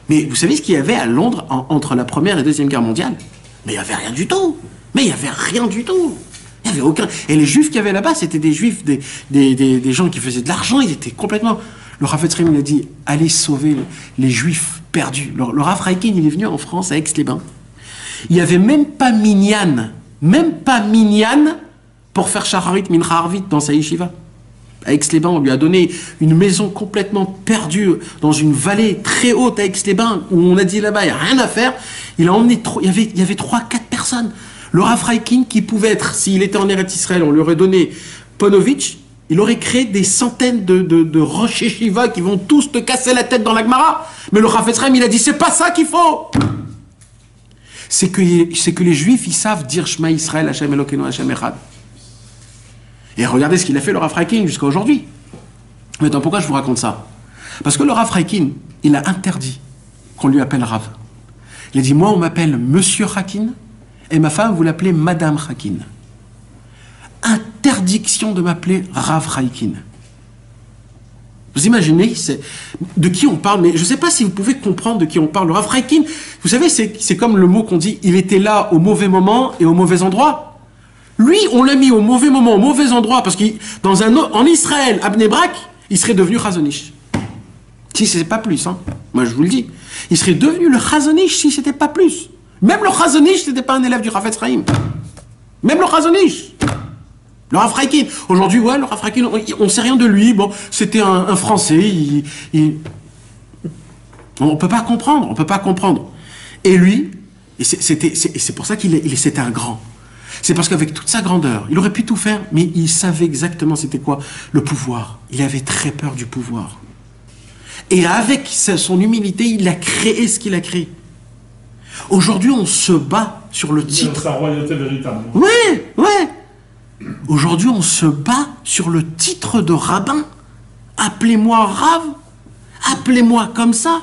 Mais vous savez ce qu'il y avait à Londres entre la Première et la Deuxième Guerre mondiale? Mais il n'y avait rien du tout. Il n'y avait aucun... Et les Juifs qu'il y avait là-bas, c'était des Juifs, des gens qui faisaient de l'argent. Ils étaient complètement... Le Rafetz Chaim, il a dit, allez sauver les Juifs perdus. Le Rav Chaikin, il est venu en France, à Aix-les-Bains. Il n'y avait même pas minyan pour faire Shacharit Mincha Arvit dans sa yeshiva. À Aix-les-Bains, on lui a donné une maison complètement perdue dans une vallée très haute à Aix-les-Bains où on a dit là-bas, il n'y a rien à faire. Il a emmené, il y avait 3-4 personnes. Le Rav Chaikin, qui pouvait être, s'il était en Eretz Israël, on lui aurait donné Ponovitch, il aurait créé des centaines de Rosh Yeshiva qui vont tous te casser la tête dans la Gemara. Mais le Rafetz Chaim, il a dit, c'est pas ça qu'il faut. C'est que les Juifs, ils savent dire Shema Israël, Hashem Elokeinu, Hashem Echad. Et regardez ce qu'il a fait le Rav Chaikin jusqu'à aujourd'hui. Maintenant, pourquoi je vous raconte ça? Parce que le Rav Chaikin, il a interdit qu'on lui appelle Rav. Il a dit, moi, on m'appelle Monsieur Chaikin, et ma femme, vous l'appelez Madame Chaikin. Interdiction de m'appeler Rav Chaikin. Vous imaginez de qui on parle, mais je ne sais pas si vous pouvez comprendre de qui on parle. Le Rav Chaikin, vous savez, c'est comme le mot qu'on dit, il était là au mauvais moment et au mauvais endroit. Lui, on l'a mis au mauvais moment, au mauvais endroit, parce qu'en Israël, à Bnei Brak, il serait devenu Chazonish. Si ce n'est pas plus, hein. Moi je vous le dis. Il serait devenu le Chazonish si ce n'était pas plus. Même le Chazonish, ce n'était pas un élève du Rafetz Chaim. Même le Chazonish. Le Rav Chaikin. Aujourd'hui, ouais, le Rav Chaikin, on ne sait rien de lui. Bon, c'était un Français. On ne peut pas comprendre. Et lui, c'est pour ça c'était un grand. C'est parce qu'avec toute sa grandeur, il aurait pu tout faire, mais il savait exactement c'était quoi le pouvoir. Il avait très peur du pouvoir. Et avec son humilité, il a créé ce qu'il a créé. Aujourd'hui, on se bat sur le titre. Sa royauté véritable. Ouais. Aujourd'hui, on se bat sur le titre de rabbin. Appelez-moi Rav. Appelez-moi comme ça.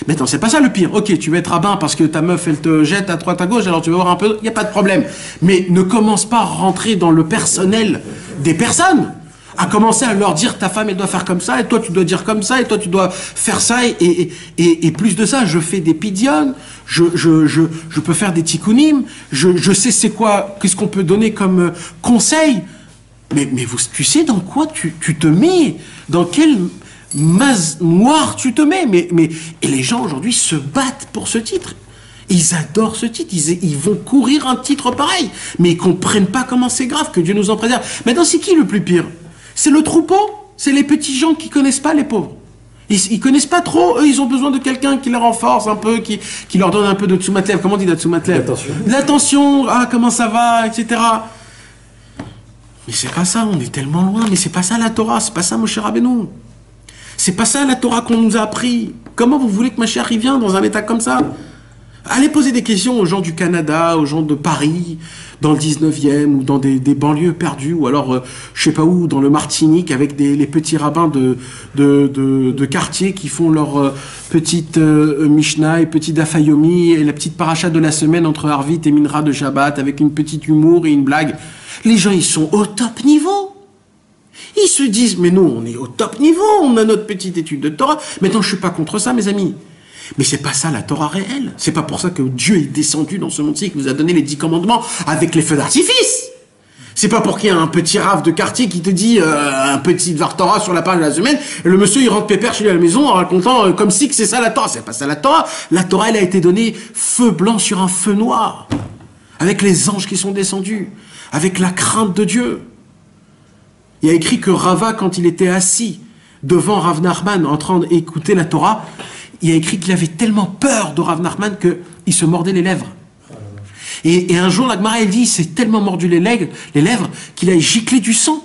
Mais attends, c'est pas ça le pire. Ok, tu veux être rabbin parce que ta meuf, elle te jette à droite à gauche, alors tu veux voir un peu, il n'y a pas de problème. Mais ne commence pas à rentrer dans le personnel des personnes. à commencer à leur dire ta femme elle doit faire comme ça, et toi tu dois dire comme ça, et toi tu dois faire ça, et plus de ça, je fais des pidiones, je peux faire des tikkunim, je sais c'est quoi, qu'est-ce qu'on peut donner comme conseil, mais tu sais dans quoi tu te mets, dans quel masse noire tu te mets, et les gens aujourd'hui se battent pour ce titre. Ils adorent ce titre, ils vont courir un titre pareil, mais ils comprennent pas comment c'est grave, que Dieu nous en préserve. Maintenant, c'est qui le plus pire? C'est le troupeau? C'est les petits gens qui connaissent pas les pauvres. Ils connaissent pas trop, eux, ils ont besoin de quelqu'un qui les renforce un peu, qui leur donne un peu de tsumatlev. Comment on dit de tsumatlev? L'attention, ah, comment ça va, etc. Mais c'est pas ça, on est tellement loin, mais c'est pas ça la Torah, c'est pas ça Moshe Rabbeinu. C'est pas ça la Torah qu'on nous a appris. Comment vous voulez que Mashiach y vienne dans un état comme ça? Allez poser des questions aux gens du Canada, aux gens de Paris, dans le 19e, ou dans des banlieues perdues, ou alors, je sais pas où, dans le Martinique, avec les petits rabbins de quartier qui font leur petite Mishnah et petit Dafayomi, et la petite paracha de la semaine entre Harvit et Minra de Shabbat, avec une petite humour et une blague. Les gens, ils sont au top niveau. Ils se disent, mais nous, on est au top niveau, on a notre petite étude de Torah. Maintenant, je suis pas contre ça, mes amis. Mais c'est pas ça la Torah réelle. C'est pas pour ça que Dieu est descendu dans ce monde-ci, qui vous a donné les 10 commandements avec les feux d'artifice. C'est pas pour qu'il y ait un petit rave de quartier qui te dit un petit Dvar Torah sur la page de la semaine, et le monsieur il rentre pépère chez lui à la maison en racontant comme si que c'est ça la Torah. C'est pas ça la Torah. La Torah elle a été donnée feu blanc sur un feu noir, avec les anges qui sont descendus, avec la crainte de Dieu. Il y a écrit que Rava, quand il était assis devant Rav Nachman en train d'écouter la Torah, il y a écrit qu'il avait tellement peur de Rav Nachman qu'il se mordait les lèvres. Et un jour, la Gemara, elle dit, il s'est tellement mordu les lèvres qu'il a giclé du sang.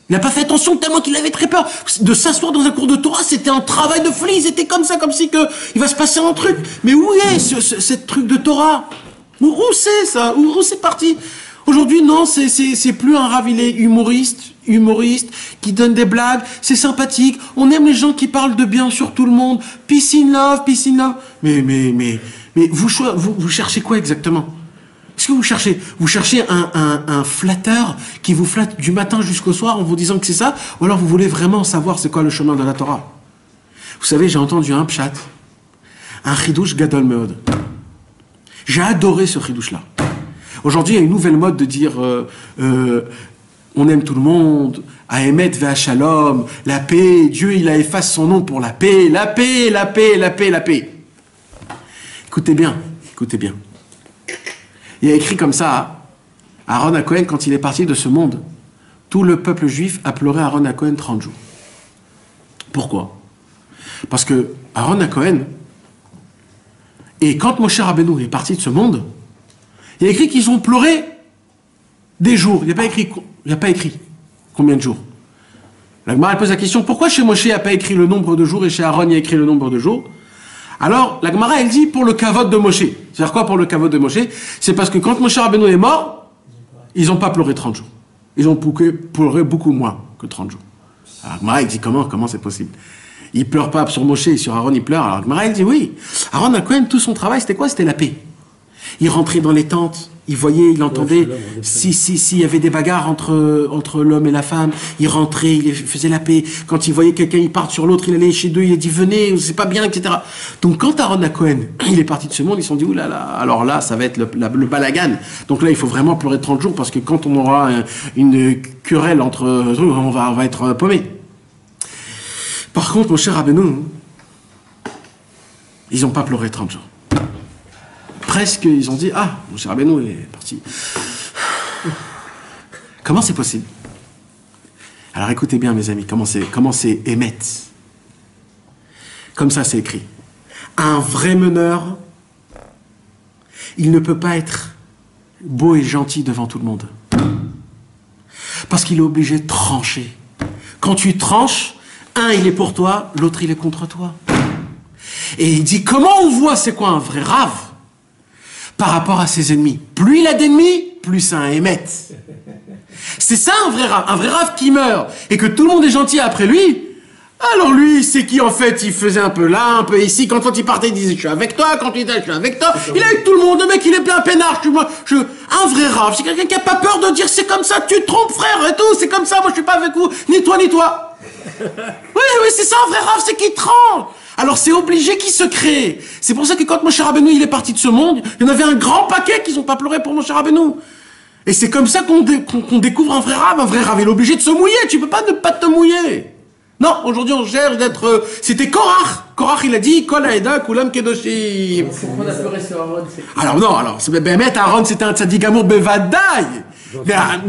Il n'a pas fait attention tellement qu'il avait très peur. De s'asseoir dans un cours de Torah, c'était un travail de folie. C'était comme ça, comme si il va se passer un truc. Mais où est ce truc de Torah? Où c'est ça? Où c'est parti? Aujourd'hui, non, c'est plus un Rav, il est humoriste, qui donne des blagues, c'est sympathique, on aime les gens qui parlent de bien sur tout le monde, peace in love. Mais vous cherchez quoi exactement? Qu'est-ce que vous cherchez? Vous cherchez un flatteur qui vous flatte du matin jusqu'au soir en vous disant que c'est ça? Ou alors vous voulez vraiment savoir c'est quoi le chemin de la Torah? Vous savez, j'ai entendu un pshat, un chidouche gadol meod. J'ai adoré ce chidouche-là. Aujourd'hui, il y a une nouvelle mode de dire on aime tout le monde, Ahemet ve'ha shalom, la paix, Dieu il a effacé son nom pour la paix, la paix, la paix, la paix, la paix. Écoutez bien. Il y a écrit comme ça, Aaron HaKohen, quand il est parti de ce monde, tout le peuple juif a pleuré Aaron HaKohen 30 jours. Pourquoi? Parce que Aaron HaKohen, et quand Moshe Rabbeinu est parti de ce monde, il y a écrit qu'ils ont pleuré des jours. Il n'y a pas écrit combien de jours. La Gemara pose la question, pourquoi chez Moshe il n'y a pas écrit le nombre de jours et chez Aaron il y a écrit le nombre de jours? Alors, la Gemara elle dit pour le kavod de Moshe. C'est-à-dire quoi pour le kavod de Moshe? C'est parce que quand Moshe Rabbeinu est mort, ils n'ont pas pleuré 30 jours. Ils ont pleuré beaucoup moins que 30 jours. Alors, la Gemara elle dit comment c'est possible? Ils ne pleurent pas sur Moshe et sur Aaron ils pleurent. Alors, la Gemara elle dit oui. Aaron HaKohen, tout son travail c'était quoi? C'était la paix. Il rentrait dans les tentes, il voyait, il entendait s'il y avait des bagarres entre l'homme et la femme, il rentrait, il faisait la paix. Quand il voyait quelqu'un, il part sur l'autre, il allait chez deux, il a dit venez, c'est pas bien, etc. Donc quand Aaron HaKohen, il est parti de ce monde, ils se sont dit oulala, alors là, ça va être le balagan. Donc là, il faut vraiment pleurer 30 jours parce que quand on aura une querelle entre eux, on va être paumé. Par contre, mon cher Rabbeinu, ils n'ont pas pleuré 30 jours. Presque, ils ont dit, ah, mon cher Rabbeinu est parti. Comment c'est possible? Alors écoutez bien, mes amis, comment c'est Emet. Comme ça, c'est écrit. Un vrai meneur, il ne peut pas être beau et gentil devant tout le monde. Parce qu'il est obligé de trancher. Quand tu tranches, un, il est pour toi, l'autre, il est contre toi. Et il dit, comment on voit c'est quoi un vrai rave par rapport à ses ennemis? Plus il a d'ennemis, plus c'est un émet. C'est ça un vrai rave qui meurt, et que tout le monde est gentil après lui. Alors lui, c'est qui en fait? Il faisait un peu là, un peu ici. Quand il partait, il disait je suis avec toi. Quand il était je suis avec toi. Il est avec tout le monde. Le mec, il est plein peinard. Un vrai Rav, c'est quelqu'un qui a pas peur de dire c'est comme ça, tu te trompes frère et tout, c'est comme ça, moi je suis pas avec vous, ni toi ni toi. Oui, c'est ça un vrai Rav, c'est qu'il tranche. Alors c'est obligé qu'il se crée. C'est pour ça que quand Moshe Rabbeinu il est parti de ce monde, il y en avait un grand paquet qui n'ont pas pleuré pour Moshe Rabbeinu. Et c'est comme ça qu'on découvre un vrai Rav. Un vrai Rav, il est obligé de se mouiller. Tu peux pas ne pas te mouiller. Non, aujourd'hui on cherche d'être... C'était Korach. Korach il a dit Kol Haeda Kulam Kedoshim. Pourquoi on a pleuré sur Aaron? Alors non, Aaron c'était un tzaddik amour bevadaï.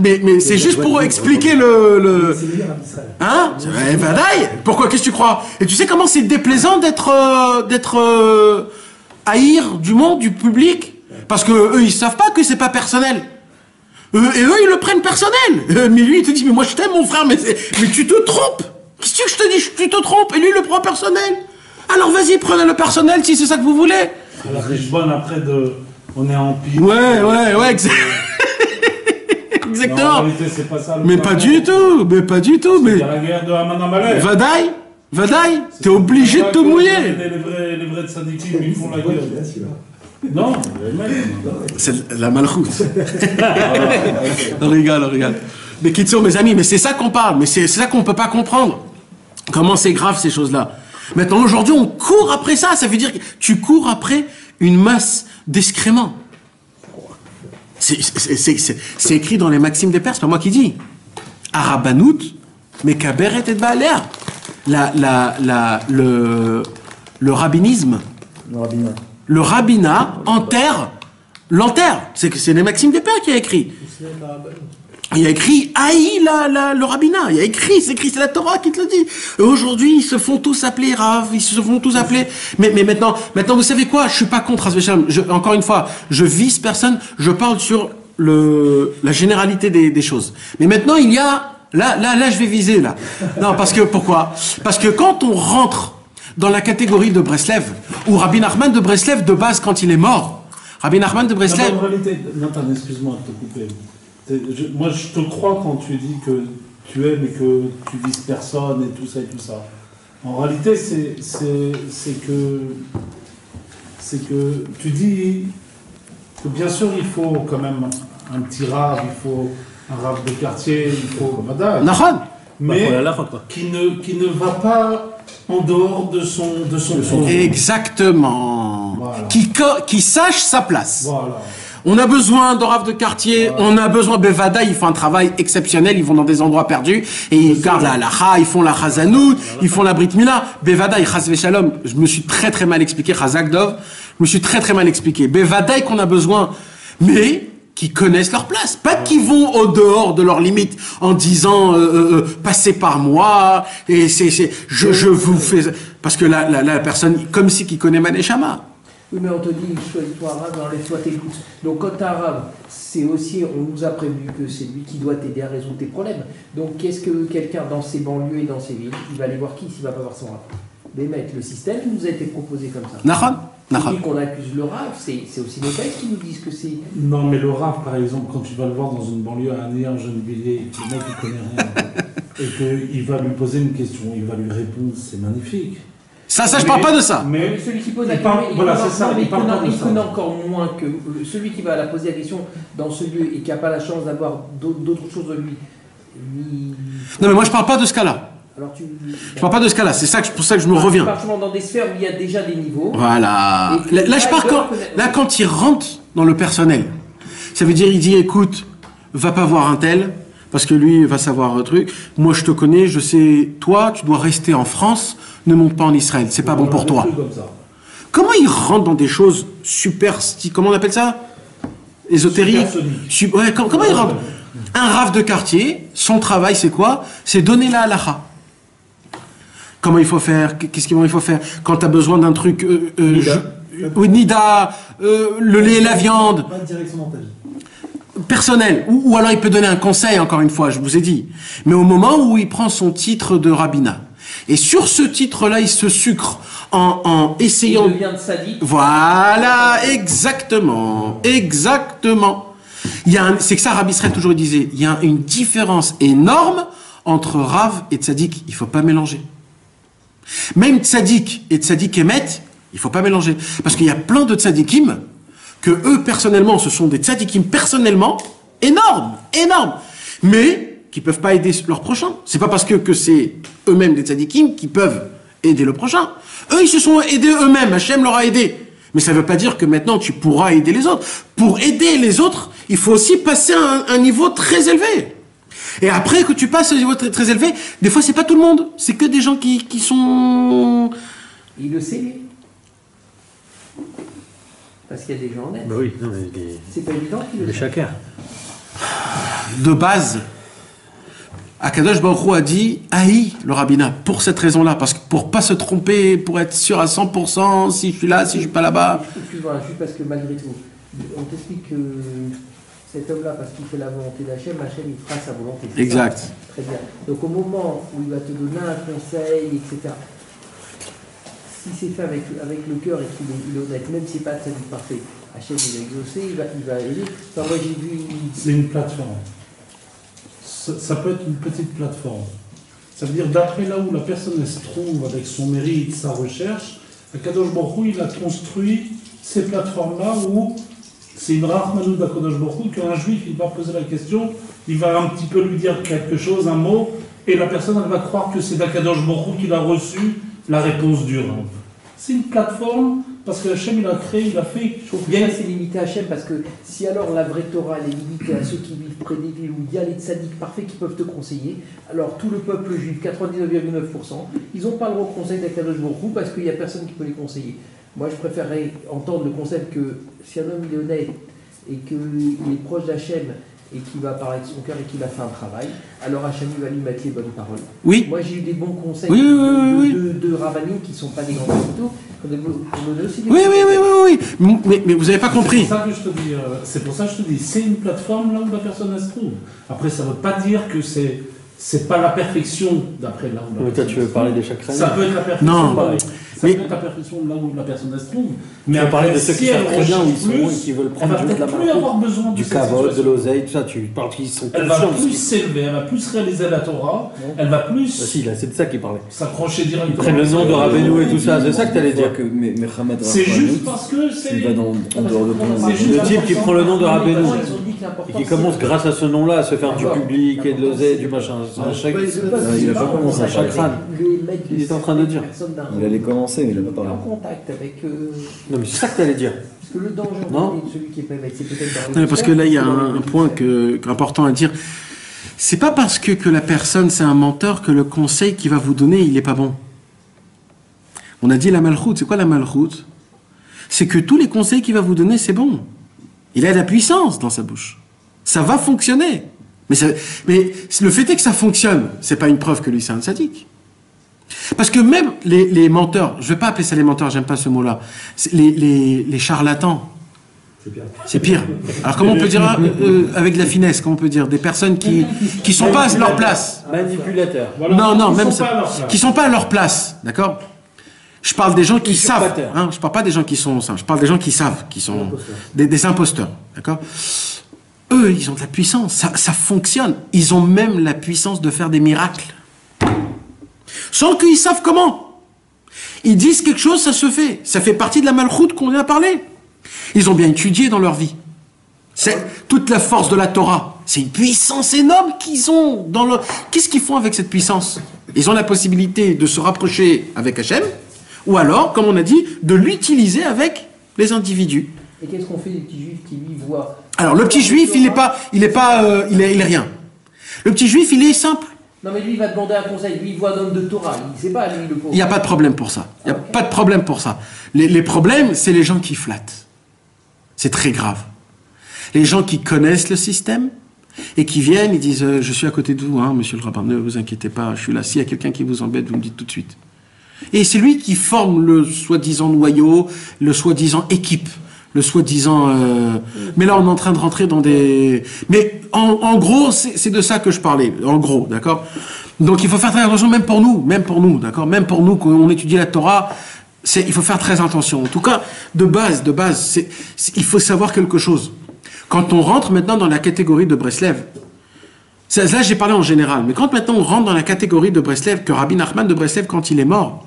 Mais c'est juste pour expliquer le... C'est meilleur à Israël. Hein? Bevadaï. Pourquoi? Qu'est-ce que tu crois? Et tu sais comment c'est déplaisant d'être haïr du monde, du public? Parce que eux ils savent pas que c'est pas personnel. Et eux ils le prennent personnel. Mais lui il te dit mais moi je t'aime mon frère, mais tu te trompes. Qu'est-ce que je te dis? Tu te trompes. Et lui il le prend personnel. Alors vas-y, prenez le personnel si c'est ça que vous voulez. Alors Richbonne après on est en pire. Ouais, exactement. En réalité, c'est pas ça. Mais pas du tout. Il y a la guerre de Haman Amalek. Vadaï, t'es obligé de te mouiller. Les vrais tzadikim, ils font la guerre. Non, les mecs. C'est la malchoute. On rigole. Mais Kitsour, mes amis, mais c'est ça qu'on parle, mais c'est ça qu'on peut pas comprendre. Comment c'est grave ces choses-là. Maintenant, aujourd'hui, on court après ça. Ça veut dire que tu cours après une masse d'excréments. C'est écrit dans les Maximes des Pères, c'est pas moi qui dis. Arabanout, Mekaberet et Baaler. Le rabbinisme. Le rabbinat l'enterre. C'est les Maximes des Pères qui a écrit. Il a écrit haï le rabbinat. Il a écrit, c'est la Torah qui te le dit. Et aujourd'hui, ils se font tous appeler Rav, ils se font tous appeler. Mais maintenant, vous savez quoi? Je suis pas contre Hasvesham. Encore une fois, je vise personne. Je parle sur la généralité des choses. Mais maintenant, il y a là, je vais viser là. Non, pourquoi? Parce que quand on rentre dans la catégorie de Breslev, ou Rabbi Nachman de Breslev de base quand il est mort, Rabbi Nachman de Breslev. En réalité, Nathan, excuse-moi de te couper. Moi, je te crois quand tu dis que tu aimes et que tu vises personne et tout ça. En réalité, c'est que tu dis que bien sûr, il faut quand même un petit rave, il faut un rave de quartier, il faut mais qui ne va pas en dehors de son Exactement. Voilà. Qui sache sa place. Voilà. On a besoin de rave de quartier, on a besoin de Bevada, ils font un travail exceptionnel, ils vont dans des endroits perdus et ils gardent la halacha, ils font la chazanout, ils font la brit mila. Bevada, chaz veshalom, je me suis très très mal expliqué, chazak dov, je me suis très très mal expliqué. Bevada qu'on a besoin, mais qui connaissent leur place, pas qui vont au dehors de leurs limites en disant passez par moi et je vous fais parce que la personne comme si qui connaît Maneshama. Oui, mais on te dit, choisis-toi arabe, enlève-toi tes doutes. Donc quand tu es arabe, c'est aussi, on nous a prévenu que c'est lui qui doit t'aider à résoudre tes problèmes. Donc qu'est-ce que quelqu'un dans ses banlieues et dans ses villes, il va aller voir qui s'il ne va pas voir son rave? Mais mec, le système nous a été proposé comme ça. Celui qu'on accuse le rave, c'est aussi nos textes qui nous disent que c'est... Non, mais le rave, par exemple, quand tu vas le voir dans une banlieue à Annie, en Gennevilliers, le mec il connaît rien, et qu'il va lui poser une question, il va lui répondre, c'est magnifique. Ça, je parle pas de ça. Mais celui qui pose la question, il connaît encore moins que celui qui va la poser la question dans ce lieu et qui n'a pas la chance d'avoir d'autres choses de lui. Non, mais moi je parle pas de ce cas-là. Je parle pas de ce cas-là, c'est pour ça que je me reviens. Dans des sphères où il y a déjà des niveaux. Voilà. Là, je pars quand il rentre dans le personnel. Ça veut dire, il dit, écoute, va pas voir un tel, parce que lui va savoir un truc. Moi, je te connais, je sais, toi, tu dois rester en France. Ne monte pas en Israël, c'est pas bon pour toi. Comment il rentre dans des choses comment on appelle ça? Ésotérique. Comment il rentre? Un rave de quartier, son travail c'est quoi? C'est donner la halacha. Comment il faut faire? Qu'est-ce qu'il faut faire? Quand tu as besoin d'un truc, nida, le lait et la viande. Pas de direction dans ta vie. Personnel, ou alors il peut donner un conseil, encore une fois, je vous ai dit. Mais au moment où il prend son titre de rabbinat, et sur ce titre-là, il se sucre en essayant... Il devient de sadique. Voilà, exactement. C'est que ça, Rabbi Israël toujours disait, il y a une différence énorme entre Rav et Tzadik. Il ne faut pas mélanger. Même Tzadik et Tzadik Emet, il ne faut pas mélanger. Parce qu'il y a plein de Tzadikim que eux, personnellement, ce sont des tzadikim personnellement, énormes, mais qui peuvent pas aider leur prochain. C'est pas parce que c'est eux-mêmes des tzadikim qui peuvent aider le prochain. Eux, ils se sont aidés eux-mêmes, Hachem leur a aidé. Mais ça veut pas dire que maintenant tu pourras aider les autres. Pour aider les autres, il faut aussi passer à un niveau très élevé. Et après que tu passes à un niveau très, très élevé, des fois c'est pas tout le monde, c'est que des gens qui sont... Il le sait, lui. Parce qu'il y a des gens honnêtes. Bah oui, non, mais c'est pas évident qu'il le sait. Chacun. De base, Akadosh Baruch Hu a dit haï le rabbinat pour cette raison-là, parce que pour pas se tromper, pour être sûr à 100% si je suis là, si je suis pas là-bas. Excuse-moi, juste parce que malgré tout, on t'explique que cet homme-là, parce qu'il fait la volonté d'Hachem, Hachem il fera sa volonté. Exact. Ça, très bien. Donc au moment où il va te donner un conseil, etc., si c'est fait avec le cœur et qu'il est honnête, même si c'est pas de parfait, Hachem il va exaucer, il va aider. Enfin, moi j'ai vu... C'est une plateforme. Ça peut être une petite plateforme. Ça veut dire d'après là où la personne se trouve avec son mérite, sa recherche, Akadosh Baruch Hu, il a construit ces plateformes-là où c'est une rachmanou d'Akadosh Baruch Hu qu'un juif il va poser la question, il va un petit peu lui dire quelque chose, un mot, et la personne elle va croire que c'est d'Akadosh Baruch Hu qu'il a reçu la réponse dure. C'est une plateforme parce que Hachem il a créé, il a fait. Je trouve que ça c'est limité à Hachem parce que si alors la vraie Torah elle est limitée à ceux qui vivent près des villes où il y a les tzadiks parfaits qui peuvent te conseiller, alors tout le peuple juif, 99,9%, ils n'ont pas le droit de conseil d'Akadosh Baruch Hu parce qu'il n'y a personne qui peut les conseiller. Moi je préférerais entendre le concept que si un homme il est honnête et qu'il est proche d'Hachem et qu'il va parler de son cœur et qu'il a fait un travail, alors Hachem va lui mettre les bonnes paroles. Oui. Moi j'ai eu des bons conseils Oui. de rabbinim qui ne sont pas des grands capitaux. Oui. Mais vous n'avez pas compris. C'est pour ça que je te dis, c'est une plateforme là où la personne elle se trouve. Après, ça ne veut pas dire que c'est pas la perfection d'après là où la personne. Toi, tu veux parler des chakras. Ça peut être la perfection. Non. Ça peut être la perfection là où la personne elle se trouve. Mais tu veux parler de ceux qui savent très bien où ils sont et qui veulent prendre du kavod, de l'oseille, tout ça. Tu parles qu'ils sont. Elle va plus s'élever, elle va plus réaliser la Torah, elle va plus. Si, là, c'est de ça qu'il parlait. S'accrocher directement. Ils prennent le nom de Rabbeinu et tout ça. C'est ça que tu allais dire. C'est juste parce que c'est. Le type qui prend le nom de Rabbeinu et qui commence grâce à ce nom-là à se faire du public et de l'oseille, du machin. Il n'a pas commencé. Un chakran. Il est en train de dire. Il allait commencer, mais il n'a pas parlé. En contact avec. Non, mais c'est ça que tu allais dire. Parce que le danger de celui qui est pas avec, c'est peut-être. Non, parce que là, il y a un point important à dire. C'est pas parce que la personne c'est un menteur que le conseil qu'il va vous donner il n'est pas bon. On a dit la malchoute. C'est quoi la malchoute? C'est que tous les conseils qu'il va vous donner c'est bon. Il a de la puissance dans sa bouche. Ça va fonctionner. Mais le fait est que ça fonctionne, c'est pas une preuve que lui c'est un sadique. Parce que même les menteurs, je vais pas appeler ça les menteurs, j'aime pas ce mot-là, les charlatans, c'est pire. Alors comment on peut dire, avec de la finesse, comment on peut dire, des personnes qui sont pas à leur place. Manipulateurs. Non, même ça. Qui sont pas à leur place, d'accord? Je parle des gens qui savent, hein, je parle pas des gens qui sont, je parle des gens qui savent, qui sont des imposteurs, d'accord? Eux, ils ont de la puissance, ça fonctionne. Ils ont même la puissance de faire des miracles. Sans qu'ils savent comment. Ils disent quelque chose, ça se fait. Ça fait partie de la malchoute qu'on vient parler. Ils ont bien étudié dans leur vie. C'est toute la force de la Torah. C'est une puissance énorme qu'ils ont dans leur... Qu'est-ce qu'ils font avec cette puissance? Ils ont la possibilité de se rapprocher avec Hachem, ou alors, comme on a dit, de l'utiliser avec les individus. Et qu'est-ce qu'on fait des petits juifs qui lui voient? Alors, le petit juif, il est rien. Le petit juif, il est simple. Non, mais lui, il va demander un conseil. Lui, il voit un homme de Torah. Il ne sait pas, lui, le pauvre. Il n'y a pas de problème pour ça. Il n'y a pas de problème pour ça. Les problèmes, c'est les gens qui flattent. C'est très grave. Les gens qui connaissent le système et qui viennent, ils disent je suis à côté de vous, hein, monsieur le rabbin, ne vous inquiétez pas, je suis là. S'il y a quelqu'un qui vous embête, vous me dites tout de suite. Et c'est lui qui forme le soi-disant noyau, le soi-disant équipe. Le soi-disant... Mais là, on est en train de rentrer dans des... Mais en gros, c'est de ça que je parlais. En gros, d'accord? Donc, il faut faire très attention, même pour nous, d'accord? Même pour nous, quand on étudie la Torah, il faut faire très attention. En tout cas, de base, il faut savoir quelque chose. Quand on rentre maintenant dans la catégorie de Breslev, là, j'ai parlé en général, mais quand maintenant on rentre dans la catégorie de Breslev, que Rabbi Nachman de Breslev, quand il est mort,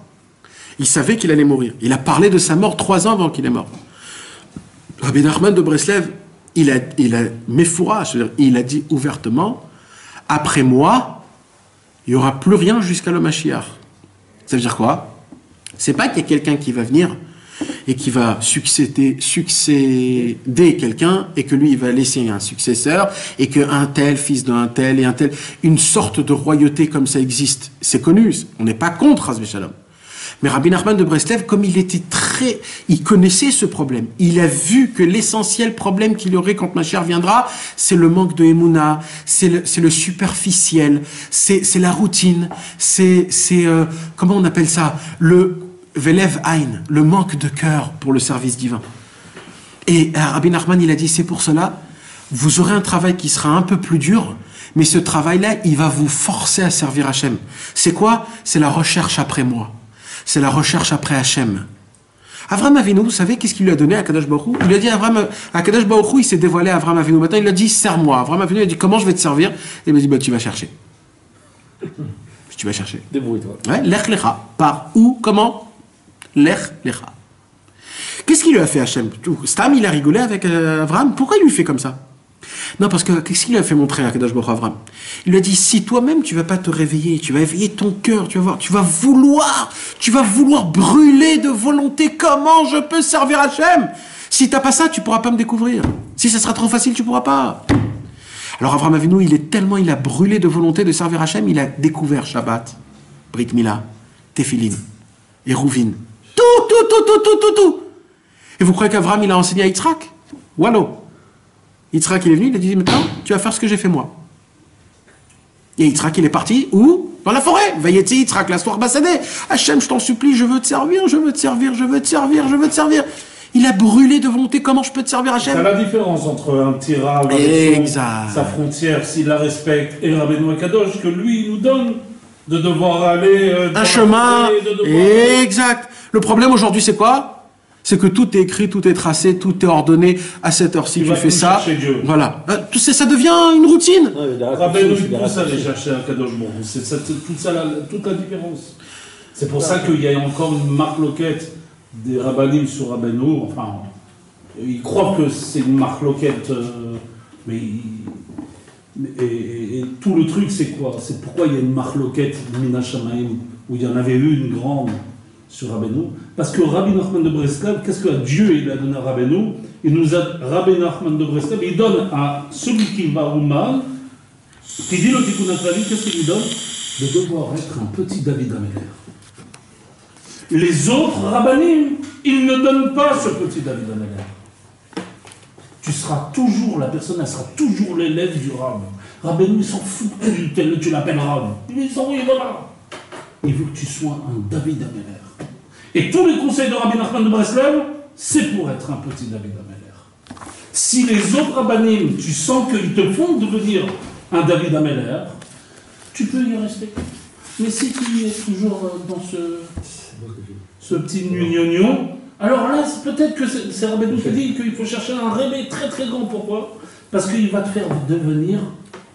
il savait qu'il allait mourir. Il a parlé de sa mort 3 ans avant qu'il est mort. Rabbi Nachman de Breslev, il a méfourage, il a dit ouvertement, après moi, il n'y aura plus rien jusqu'à le Mashiach. Ça veut dire quoi? C'est pas qu'il y a quelqu'un qui va venir et qui va succéder quelqu'un et que lui il va laisser un successeur et qu'un tel, fils d'un tel et un tel, une sorte de royauté comme ça existe. C'est connu, on n'est pas contre Hasbe Shalom. Mais Rabbi Nachman de Breslev, comme il connaissait ce problème, il a vu que l'essentiel problème qu'il y aurait quand Mashiach viendra, c'est le manque de Emouna, c'est le superficiel, c'est la routine, comment on appelle ça, le Velev Ein, le manque de cœur pour le service divin. Et Rabbi Nachman, il a dit, c'est pour cela, vous aurez un travail qui sera un peu plus dur, mais ce travail-là, il va vous forcer à servir Hachem. C'est quoi? C'est la recherche après moi. C'est la recherche après Hachem. Avram Avinu, vous savez, qu'est-ce qu'il lui a donné à Kadosh Baruch Hu? Il lui a dit à Kadosh Baruch Hu, il s'est dévoilé à Avram Avinu. Maintenant, il lui a dit, sers-moi. Avram Avinu, il a dit, comment je vais te servir? Et il m'a dit, bah, tu vas chercher. Tu vas chercher. Débrouille-toi. Ouais, Lech Lecha. Par où? Comment? Lech Lecha. Qu'est-ce qu'il lui a fait Hachem? Stam, il a rigolé avec Avram. Pourquoi il lui fait comme ça? Non, parce que qu'est-ce qu'il lui a fait montrer à Kadosh Baruch Hu Avram? Il lui a dit, si toi-même tu vas pas te réveiller, tu vas éveiller ton cœur, tu vas voir, tu vas vouloir brûler de volonté comment je peux servir Hachem. Si t'as pas ça, tu pourras pas me découvrir. Si ça sera trop facile, tu pourras pas. Alors Avram Avinu, il a brûlé de volonté de servir Hachem, il a découvert Shabbat, Brit Mila, Tefillin, Eruvin, tout. Et vous croyez qu'Avram, il a enseigné à Yitzhak? Wallo. Yitzhak, il est venu, il a dit, maintenant, tu vas faire ce que j'ai fait moi. Et Yitzhak, il est parti, où? Dans la forêt. Vayetzi Yitzhak, la soir bassadé. Hachem, je t'en supplie, je veux te servir. Il a brûlé de volonté, comment je peux te servir, Hachem? C'est la différence entre un petit rave avec sa frontière, s'il la respecte, et Rabbeinu Akadosh, que lui, il nous donne de devoir aller... un chemin, exact. Le problème aujourd'hui, c'est quoi? C'est que tout est écrit, tout est tracé, tout est ordonné. À cette heure-ci, tu fais ça. Voilà. Ça devient une routine. Rabbeinu pousse à aller chercher un Kadosh Baruch Hu. C'est toute la différence. C'est pour ça qu'il y a encore une marque loquette des rabbanim sur Rabbeinu. Enfin, ils croient que c'est une marque loquette, mais et tout le truc, c'est quoi? C'est pourquoi il y a une marque loquette Mina Shamaim, où il y en avait eu une grande sur Rabbeinu, parce que Rabbi Nachman de Breslev, qu'est-ce que Dieu il a donné à Rabbeinu? Il nous a, Rabbi Nachman de Breslev, il donne à celui qui va au mal, qui dit le Tikkun HaKlali, qu'est-ce qu'il lui donne? De devoir être un petit David Améler. Les autres rabbanim, ils ne donnent pas ce petit David Améler. Tu seras toujours, la personne, elle sera toujours l'élève du Rab. Rabbeinu, il s'en fout, tu l'appelles Rab. Il s'en fout, voilà. Il veut que tu sois un David Améler. Et tous les conseils de Rabbi Nachman de Breslev, c'est pour être un petit David Améler. Si les autres rabbanim, tu sens qu'ils te font devenir un David Améler, tu peux y rester. Mais si tu es toujours dans ce petit gnognon, alors là, peut-être que c'est Rabbeinu qui dit qu'il faut chercher un rébé très très grand. Pourquoi? Parce qu'il va te faire devenir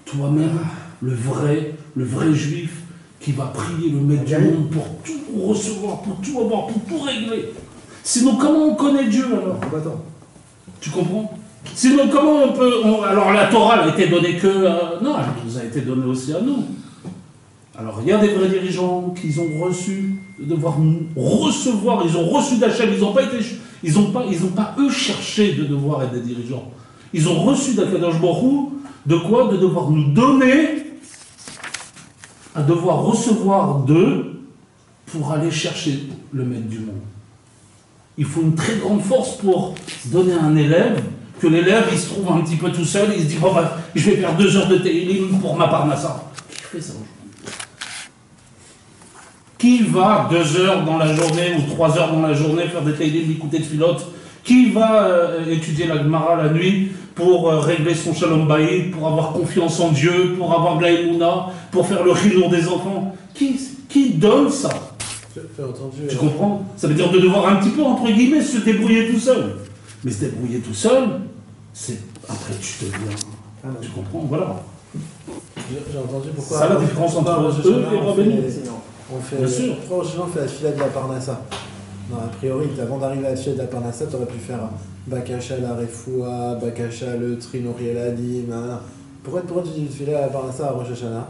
toi-même le vrai juif, qui va prier le maître du monde pour tout recevoir, pour tout avoir, pour tout régler. Sinon, comment on connaît Dieu alors? Tu comprends? Sinon, comment on peut... alors, la Torah n'a été donnée que... non, elle nous a été donnée aussi à nous. Alors, il y a des vrais dirigeants qui ont reçu, de devoir recevoir, ils ont reçu d'Hachem, ils n'ont pas eux cherché de devoir être des dirigeants. Ils ont reçu d'Akadosh Baruch Hu, de quoi? De devoir nous donner... à devoir recevoir d'eux pour aller chercher le maître du monde. Il faut une très grande force pour donner à un élève, que l'élève il se trouve un petit peu tout seul, il se dit bon bah, je vais faire 2 heures de télim pour ma parnassa. Qui fait ça aujourd'hui? Qui va 2 heures dans la journée ou 3 heures dans la journée faire des télim, écouter de filote? Qui va étudier la Gemara la nuit pour régler son shalom bayit, pour avoir confiance en Dieu, pour avoir de la émouna, pour faire le chinour des enfants? Qui donne ça? Tu comprends? Ça veut dire de devoir un petit peu, entre guillemets, se débrouiller tout seul. Mais se débrouiller tout seul, c'est... Après, tu deviens... tu comprends? Voilà. J'ai entendu pourquoi... C'est la différence entre eux et Rabbeinu. Bien sûr. Pourquoi on fait la fila de la Parnassa? Non, a priori, avant d'arriver à Tchède de la Parnassa, tu aurais pu faire Bakasha la Refoua, Bakasha le Trinori el Adim. Pourquoi tu dis filer à la Parnassa à Rosh Hashanah?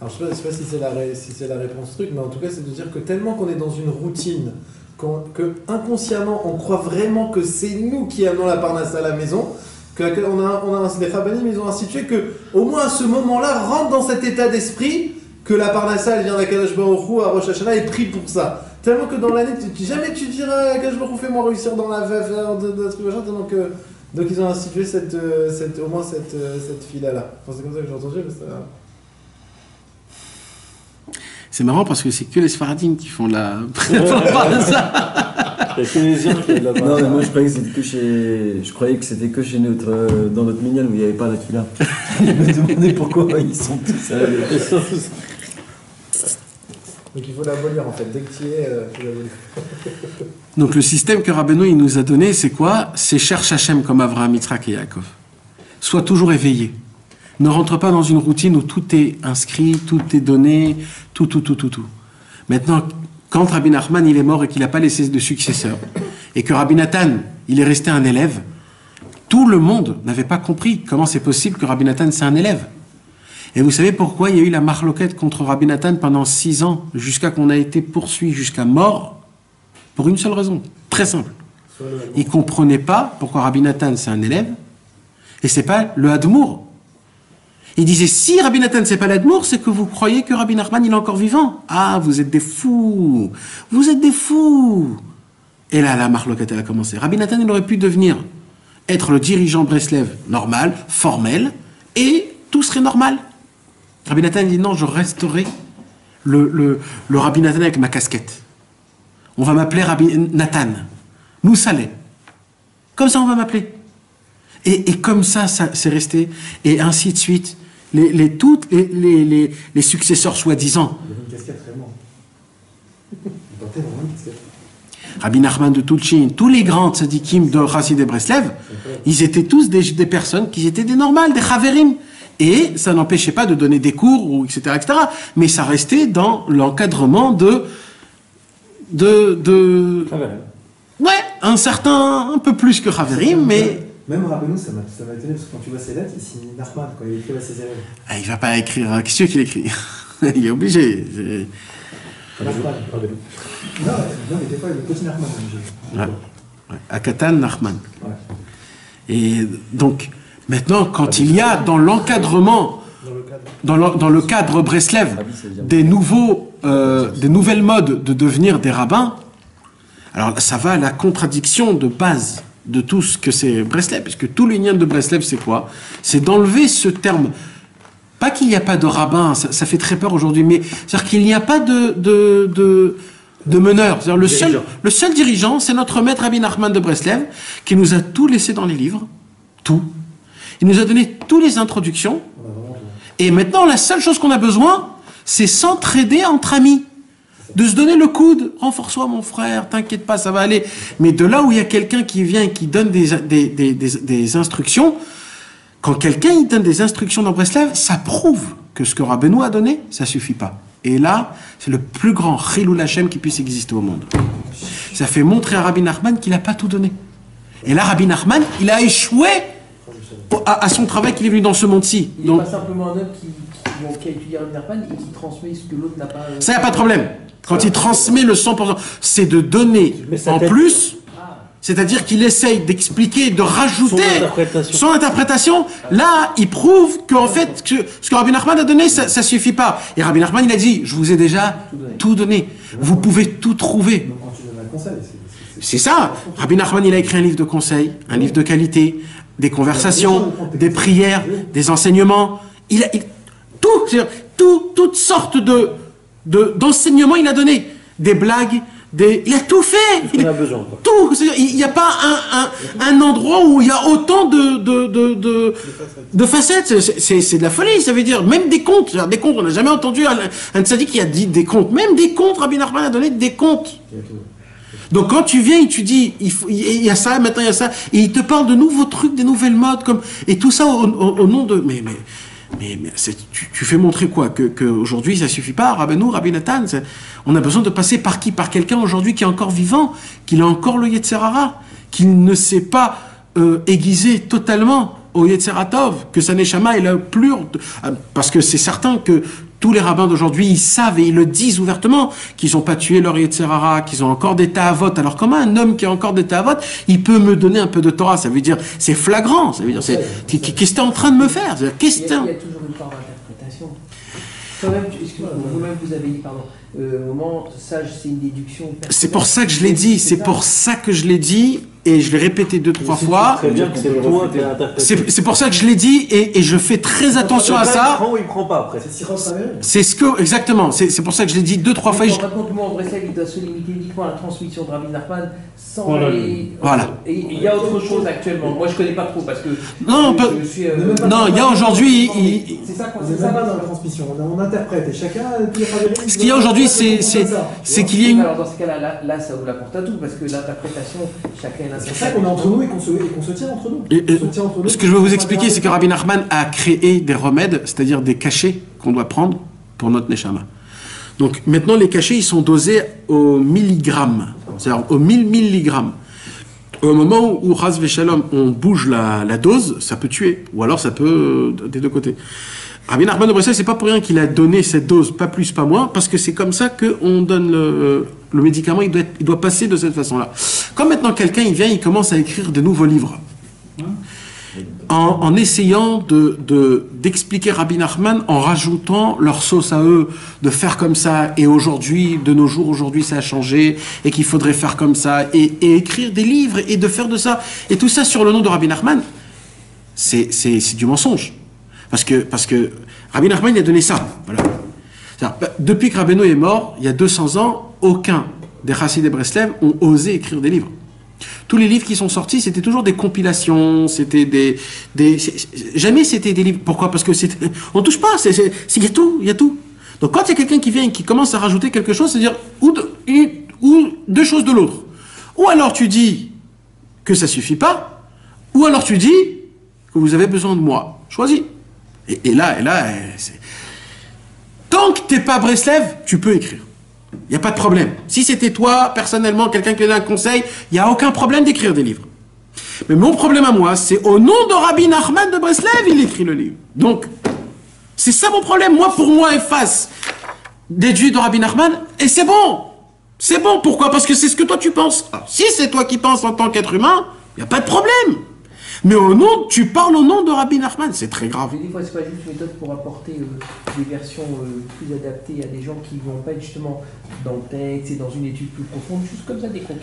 Alors je sais pas si c'est la réponse truc, mais en tout cas c'est de dire que tellement qu'on est dans une routine, que inconsciemment on croit vraiment que c'est nous qui amenons la Parnassa à la maison, les Rabbanim ils ont institué que au moins à ce moment-là rentre dans cet état d'esprit que la Parnassa elle vient d'Akadosh Baruch Hu à Rosh Hashanah et prie pour ça. Tellement que dans l'année jamais tu diras Akadosh Baruch Hu fais-moi réussir dans la faire de trucs machin, tellement que donc ils ont institué au moins cette fila-là. Enfin, c'est comme ça que j'ai entendu, mais ça... C'est marrant parce que c'est que les Sfaradim qui font la Parnassa. Non, mais moi je croyais que c'était que chez notre dans notre minyan où il n'y avait pas la fila. Je me demandais pourquoi ils sont tous à la Donc il faut l'abolir en fait, dès que tu y es, il faut l'abolir. Donc le système que Rabbeinu il nous a donné, c'est quoi? C'est cherche Hachem comme Avraham, Yitzhak et Yaakov. Sois toujours éveillé. Ne rentre pas dans une routine où tout est inscrit, tout est donné, tout. Maintenant, quand Rabbi Nachman il est mort et qu'il n'a pas laissé de successeur, et que Rabbi Nathan il est resté un élève, tout le monde n'avait pas compris comment c'est possible que Rabbi Nathan c'est un élève. Et vous savez pourquoi il y a eu la marloquette contre Rabbi Nathan pendant 6 ans, jusqu'à qu'on a été poursuivi jusqu'à mort? Pour une seule raison, très simple. Il ne comprenait pas pourquoi Rabbi Nathan c'est un élève, et c'est pas le Hadmour. Il disait, si Rabbi Nathan c'est pas l'Admour, c'est que vous croyez que Rabbi Nachman il est encore vivant. Ah, vous êtes des fous. Vous êtes des fous. Et là, la marloquette, elle a commencé. Rabbi Nathan, il aurait pu être le dirigeant Breslev normal, formel, et tout serait normal. Rabbi Nathan dit, non, je resterai le Rabbi Nathan avec ma casquette. On va m'appeler Rabbi Nathan. Moussaleh. Comme ça, on va m'appeler. Et comme ça, c'est resté. Et ainsi de suite. Les successeurs soi-disant. Il y avait une casquette vraiment. Il portait vraiment une casquette. Rabbi Nachman de Tulchin, tous les grands tzadikim de Chassid et Breslev, ils étaient tous des personnes qui étaient des normales, des chaverim. Et ça n'empêchait pas de donner des cours, ou etc., etc. Mais ça restait dans l'encadrement ouais, un peu plus que chaverim, mais... Même Rabbeinu, ça m'a étonné, parce que quand tu vois ses lettres, il signe Nachman quand il écrit à ses élèves. Ah, il va pas écrire. Qu'est-ce qu'il écrit? Il est obligé. Nachman, Rabbeinu. Non, mais des fois, il y a le petit Nachman. Ouais. Akatan Nachman. Ouais. Et donc, maintenant, quand il y a dans l'encadrement, dans le cadre Breslev, des nouvelles modes de devenir des rabbins, alors ça va à la contradiction de base de tout ce que c'est Breslev, puisque tout l'union de Breslev, c'est quoi? C'est d'enlever ce terme. Pas qu'il n'y a pas de rabbin, ça fait très peur aujourd'hui, mais c'est-à-dire qu'il n'y a pas de meneur. C'est-à-dire le seul dirigeant, c'est notre maître Rabbi Nachman de Breslev, qui nous a tout laissé dans les livres, tout. Il nous a donné toutes les introductions, et maintenant, la seule chose qu'on a besoin, c'est s'entraider entre amis. De se donner le coude, renforce-toi mon frère, t'inquiète pas, ça va aller. Mais de là où il y a quelqu'un qui vient et qui donne des instructions, quand quelqu'un il donne des instructions dans Breslev, ça prouve que ce que Rabbeinu a donné, ça suffit pas. Et là, c'est le plus grand Chilul Hashem qui puisse exister au monde. Ça fait montrer à Rabbi Nachman qu'il n'a pas tout donné. Et là, Rabbi Nachman, il a échoué à son travail qu'il est venu dans ce monde-ci. Il n'est pas simplement un homme qui a étudié Rabbi Nachman et qui transmet ce que l'autre n'a pas... Ça, il n'y a pas de problème. Quand il transmet le 100%, c'est de donner en plus, c'est-à-dire qu'il essaye d'expliquer, de rajouter son interprétation. Là, il prouve qu'en fait, ce que Rabbi Nachman a donné, ça ne suffit pas. Et Rabbi Nachman, il a dit, je vous ai déjà tout donné. Vous pouvez tout trouver. Donc quand tu donnes un conseil, c'est ça. Rabbi Nachman, il a écrit un livre de conseils, un livre de qualité, des conversations, des prières, des enseignements. Toutes sortes d'enseignements, il a donné. Des blagues, il a tout fait. Il a besoin. Quoi. Tout. Il n'y a pas un endroit où il y a autant de facettes. C'est de la folie, ça veut dire. Même des contes. Des contes, on n'a jamais entendu un tzaddik qui a dit des contes. Même des contes, Rabbi Nachman a donné des contes. Donc quand tu viens et tu dis, il y a ça, maintenant il y a ça, et il te parle de nouveaux trucs, des nouvelles modes, et tout ça au nom de... Mais tu fais montrer quoi? Qu'aujourd'hui, ça suffit pas. Rabbeinu, Rabbi Nathan, on a besoin de passer par qui? Par quelqu'un aujourd'hui qui est encore vivant, qui a encore le Yetzer Hara, qui ne s'est pas aiguisé totalement au Yetzer Tov, que sa Neshama est plus... Parce que c'est certain que tous les rabbins d'aujourd'hui, ils savent et ils le disent ouvertement qu'ils n'ont pas tué leur Yetzer Hara, qu'ils ont encore des ta'avot. Alors comment un homme qui a encore des ta'avot, il peut me donner un peu de Torah? Ça veut dire, c'est flagrant. Ça veut dire, qu'est-ce que tu es en train de me faire? Il y a toujours une part d'interprétation. Quand-même, excusez-moi, vous-même vous avez dit, pardon, au moment sage, c'est une déduction. C'est pour ça que je l'ai dit, c'est pour ça que je l'ai dit, et je l'ai répété 2-3 fois. C'est pour ça que je l'ai dit, et je fais très attention à ça. Il prend ou il prend pas après. C'est ce que, exactement, c'est pour ça que je l'ai dit 2-3 fois. Par contre, moi, en vrai, il doit se limiter uniquement à la transmission de Rabbi Nachman sans Voilà. Et il y a autre chose actuellement. Moi, je connais pas trop parce que. Non, non, il y a aujourd'hui. C'est ça qu'on sait pas dans la transmission. On interprète et chacun. Ce qu'il y a aujourd'hui, c'est qu'il y a une. Alors, dans ce cas-là, là, ça vous l'apporte à tout parce que l'interprétation, chacun est c'est ça qu'on est entre nous et qu'on se tient entre nous. Ce que je veux vous expliquer, c'est que Rabbi Nachman a créé des remèdes, c'est-à-dire des cachets qu'on doit prendre pour notre Neshama. Donc maintenant, les cachets, ils sont dosés au milligrammes, c'est-à-dire au 1000 milligrammes. Au moment où, Chas Veshalom, on bouge la dose, ça peut tuer, ou alors ça peut des deux côtés. Rabbi Nachman de Breslev, c'est pas pour rien qu'il a donné cette dose, pas plus, pas moins, parce que c'est comme ça qu'on donne le médicament, il doit passer de cette façon-là. Comme maintenant quelqu'un, il vient, il commence à écrire de nouveaux livres, en essayant d'expliquer Rabbi Nachman, en rajoutant leur sauce à eux, de faire comme ça, et aujourd'hui, de nos jours, aujourd'hui ça a changé, et qu'il faudrait faire comme ça, et écrire des livres, et de faire de ça, et tout ça sur le nom de Rabbi Nachman, c'est du mensonge. Parce que Rabbi Nachman, il a donné ça. Voilà. Depuis que Rabbeinu est mort, il y a 200 ans, aucun des Chassidei Breslev ont osé écrire des livres. Tous les livres qui sont sortis, c'était toujours des compilations, c'était jamais c'était des livres. Pourquoi? Parce que on touche pas, il y a tout. Donc quand il y a quelqu'un qui vient et qui commence à rajouter quelque chose, c'est-à-dire ou deux choses de l'autre. Ou alors tu dis que ça suffit pas, ou alors tu dis que vous avez besoin de moi. Choisis. Et là, tant que t'es pas Breslev, tu peux écrire. Il n'y a pas de problème. Si c'était toi, personnellement, quelqu'un qui donne un conseil, il n'y a aucun problème d'écrire des livres. Mais mon problème à moi, c'est au nom de Rabbi Nachman de Breslev, il écrit le livre. Donc, c'est ça mon problème. Pour moi, efface, déduit de Rabbi Nachman, et c'est bon. C'est bon. Pourquoi? Parce que c'est ce que toi tu penses. Alors, si c'est toi qui penses en tant qu'être humain, il n'y a pas de problème. Mais tu parles au nom de Rabbi Nachman, c'est très grave. Des fois, c'est pas juste une méthode pour apporter des versions plus adaptées à des gens qui ne vont pas être justement dans le texte et dans une étude plus profonde, juste comme ça, des comptes.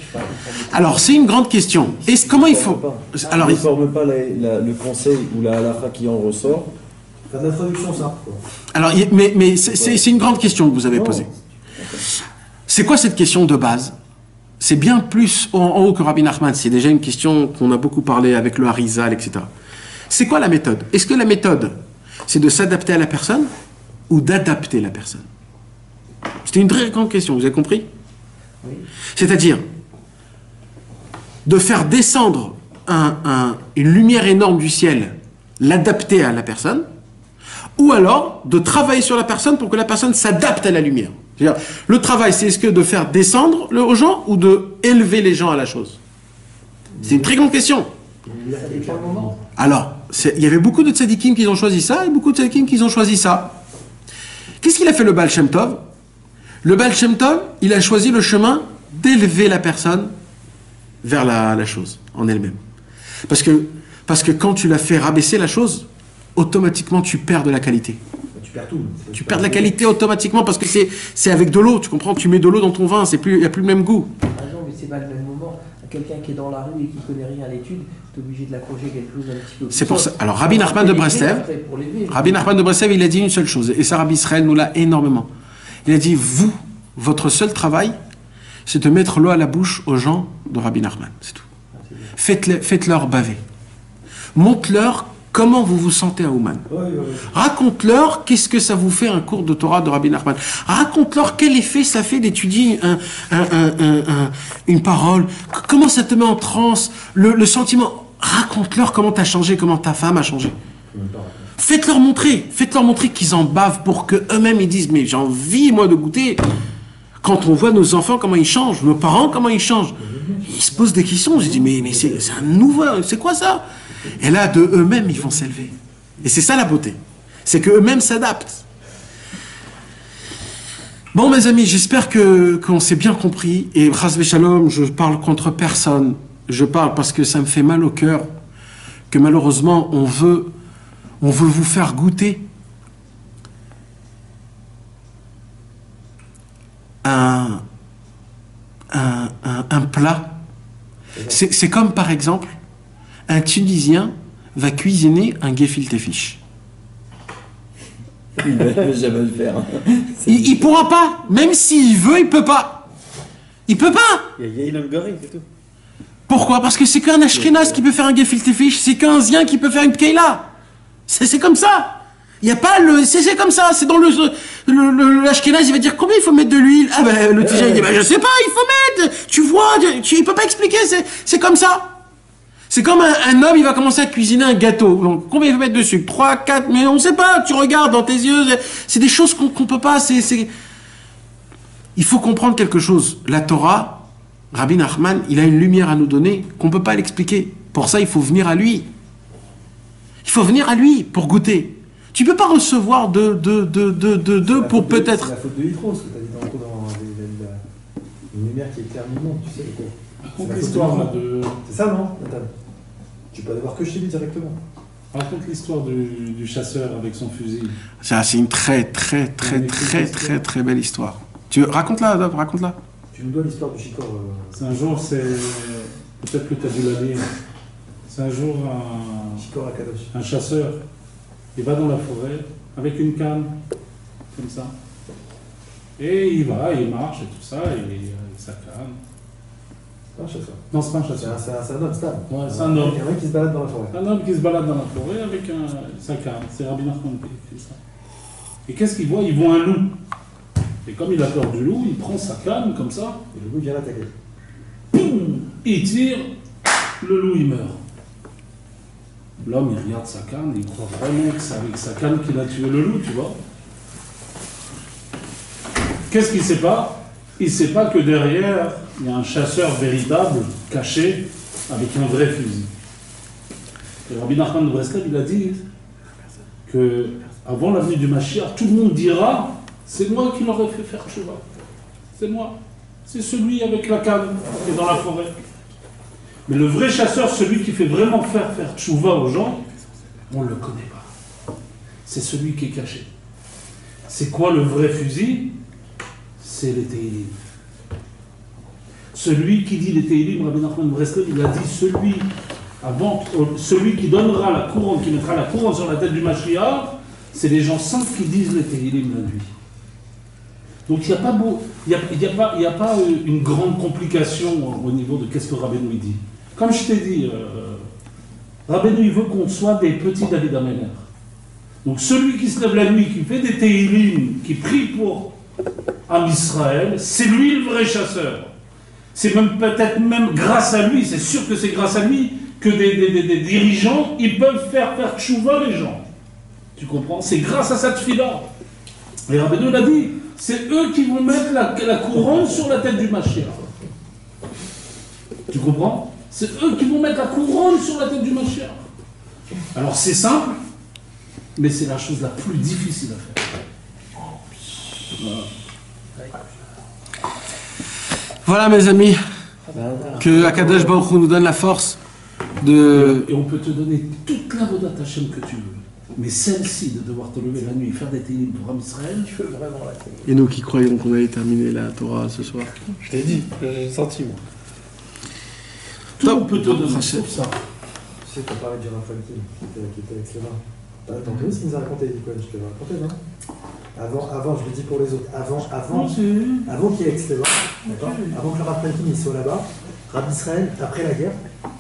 Alors, c'est une grande question. Comment il faut... Alors, ils ne forment pas le conseil ou la halakha qui en ressort. Faire de la traduction, ça. Alors, mais c'est une grande question que vous avez posée. C'est quoi cette question de base? C'est bien plus en haut que Rabbi Nachman. C'est déjà une question qu'on a beaucoup parlé avec le Harizal, etc. C'est quoi la méthode? Est-ce que la méthode, c'est de s'adapter à la personne ou d'adapter la personne? C'était une très grande question, vous avez compris? Oui. C'est-à-dire de faire descendre une lumière énorme du ciel, l'adapter à la personne, ou alors de travailler sur la personne pour que la personne s'adapte à la lumière. Le travail, c'est est-ce que de faire descendre aux gens ou de élever les gens à la chose? C'est une très grande question. Alors, il y avait beaucoup de tzadikim qui ont choisi ça et beaucoup de tzadikim qui ont choisi ça. Qu'est-ce qu'il a fait le Baal Shem Tov? Le Baal Shem Tov, il a choisi le chemin d'élever la personne vers la chose en elle-même. Parce que quand tu la fais rabaisser la chose, automatiquement tu perds de la qualité. Tu perds de la qualité automatiquement parce que c'est avec de l'eau, tu comprends? Tu mets de l'eau dans ton vin, il n'y a plus le même goût. Ah non, mais c'est pas le même moment. Quelqu'un qui est dans la rue et qui connaît rien à l'étude, tu es obligé de l'accrocher quelque chose d'un petit peu plus. C'est pour ça. Alors Rabbi Nachman de Breslev, il a dit une seule chose, et ça Rabbi Israël nous l'a énormément. Il a dit, votre seul travail, c'est de mettre l'eau à la bouche aux gens de Rabbi Nachman, c'est tout. Faites-leur baver. Montre-leur comment vous vous sentez à Ouman. Raconte-leur qu'est-ce que ça vous fait un cours de Torah de Rabbi Nachman. Raconte-leur quel effet ça fait d'étudier une parole. Comment ça te met en transe, le sentiment. Raconte-leur comment tu as changé, comment ta femme a changé. Faites-leur montrer qu'ils en bavent pour qu'eux-mêmes ils disent, mais j'ai envie moi de goûter. Quand on voit nos enfants comment ils changent, nos parents comment ils changent, ils se posent des questions. Je dis, mais c'est un nouveau, c'est quoi ça? Et là, de eux-mêmes, ils vont s'élever. Et c'est ça la beauté. C'est qu'eux-mêmes s'adaptent. Bon, mes amis, j'espère qu'on s'est bien compris. Et Chas v'Shalom, je parle contre personne. Je parle parce que ça me fait mal au cœur que malheureusement, on veut vous faire goûter un plat. C'est comme, par exemple, un Tunisien va cuisiner un gefilte fish. Il ne va jamais le faire. Il pourra pas. Même s'il veut, il peut pas. Il peut pas. Il y a une gorille, c'est tout. Pourquoi? Parce que c'est qu'un Ashkenaz qui peut faire un gefilte fish. C'est qu'un Zien qui peut faire une Pkeila. C'est comme ça. Il n'y a pas le... C'est comme ça. C'est dans l'Ashkenaz, il va dire combien il faut mettre de l'huile. Ah ben, le Tijaan, il dit, ben, je sais pas, il faut mettre. Tu vois, il peut pas expliquer. C'est comme ça. C'est comme un homme, il va commencer à cuisiner un gâteau. Donc, combien il faut mettre de sucre? 3, 4, mais on ne sait pas. Tu regardes dans tes yeux. C'est des choses qu'on peut pas. Il faut comprendre quelque chose. La Torah, Rabbi Nachman, il a une lumière à nous donner qu'on ne peut pas l'expliquer. Pour ça, il faut venir à lui. Il faut venir à lui pour goûter. Tu ne peux pas recevoir deux pour peut-être... C'est la faute de Hitros, ce que tu as dit dans une lumière qui éclaire le monde, tu sais. Raconte l'histoire de... C'est ça, non, Nathan? Tu peux aller voir que chez lui directement. Raconte l'histoire du chasseur avec son fusil. C'est une très belle histoire. Raconte-la, Adolphe, raconte-la. Tu nous dois l'histoire du Chicor. C'est un jour, peut-être que tu as dû la lire. C'est un jour, Chicor à Kadosh. un chasseur, il va dans la forêt avec une canne, comme ça. Et il marche et tout ça, et avec sa canne. C'est pas un chasseur. Non, c'est pas un chasseur. C'est un homme stable. Ouais, c'est un homme. Il y en a qui se balade dans la forêt. Un homme qui se balade dans la forêt avec sa canne. C'est Rabbi Nachman qui fait ça. Et qu'est-ce qu'il voit? Il voit un loup. Et comme il a peur du loup, il prend sa canne comme ça. Et le loup vient l'attaquer. Boum! Il tire, le loup il meurt. L'homme il regarde sa canne, il croit vraiment que c'est avec sa canne qu'il a tué le loup, tu vois. Qu'est-ce qu'il ne sait pas? Il ne sait pas que derrière, il y a un chasseur véritable, caché, avec un vrai fusil. Et Rabbi Nachman de Breslev, il a dit que avant l'avenue du Mashiach, tout le monde dira c'est moi qui l'aurais fait faire tchouva. C'est moi. C'est celui avec la canne qui est dans la forêt. Mais le vrai chasseur, celui qui fait vraiment faire tchouva aux gens, on ne le connaît pas. C'est celui qui est caché. C'est quoi le vrai fusil? C'est les Tehillim. Celui qui dit les Tehillim, Rabbi Nachman de Breslev, il a dit celui qui donnera la couronne, qui mettra la couronne sur la tête du Mashiach, c'est les gens simples qui disent les Tehillim la nuit. Donc il n'y a pas une grande complication au niveau de qu'est-ce que Rabbeinu dit. Comme je t'ai dit, Rabbeinu il veut qu'on soit des petits David Ameller. Donc celui qui se lève la nuit, qui fait des Tehillim, qui prie pour Am Israël, c'est lui le vrai chasseur. C'est peut-être même grâce à lui, c'est sûr que c'est grâce à lui que des dirigeants, ils peuvent faire tchouva les gens. Tu comprends? C'est grâce à cette fille-là. Et Rabbeinu l'a dit, c'est eux qui vont mettre la couronne sur la tête du Mashiach. Tu comprends? C'est eux qui vont mettre la couronne sur la tête du Mashiach. Alors c'est simple, mais c'est la chose la plus difficile à faire. Voilà mes amis, que Akadosh Baruch Hu nous donne la force de... Et on peut te donner toute la vodat Hashem que tu veux. Mais celle-ci, de devoir te lever la nuit et faire des télim pour Am Israël, tu veux vraiment la faire. Et nous qui croyons qu'on allait terminer la Torah ce soir. Je t'ai dit, j'ai senti moi. Tout on peut te donner, sauf ça. Tu sais, tu as parlé de Gérard Falkin, qui était excellent. T'as entendu ce qu'il nous a raconté, Nicole? Je te l'ai raconté, non? Avant, je le dis pour les autres, avant qu'il y ait excellent, d'accord? Avant que Gérard Falkin il soit là-bas, Rabbi Israël, après la guerre,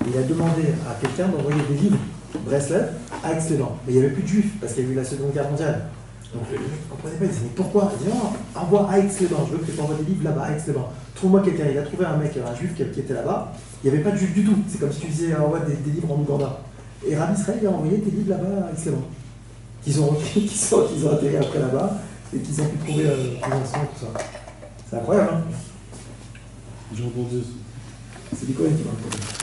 il a demandé à quelqu'un d'envoyer des livres Breslev à Excellent. Mais il n'y avait plus de juifs parce qu'il y a eu la Seconde Guerre mondiale. Donc je ne comprenais pas, il disait mais pourquoi? Il dit non, envoie à Excellent, je veux que tu envoies des livres là-bas à Excellent. Trouve-moi quelqu'un. Il a trouvé un mec, un juif qui était là-bas, il n'y avait pas de juifs du tout. C'est comme si tu disais envoie des livres en Ouganda. Et Rabbi Israël il a envoyé des livres là-bas à Excellent. qu'ils ont atterri après là-bas et qu'ils ont pu trouver financement, tout ça. C'est incroyable, hein? J'ai entendu ça. C'est Nicolas qui m'a raconté.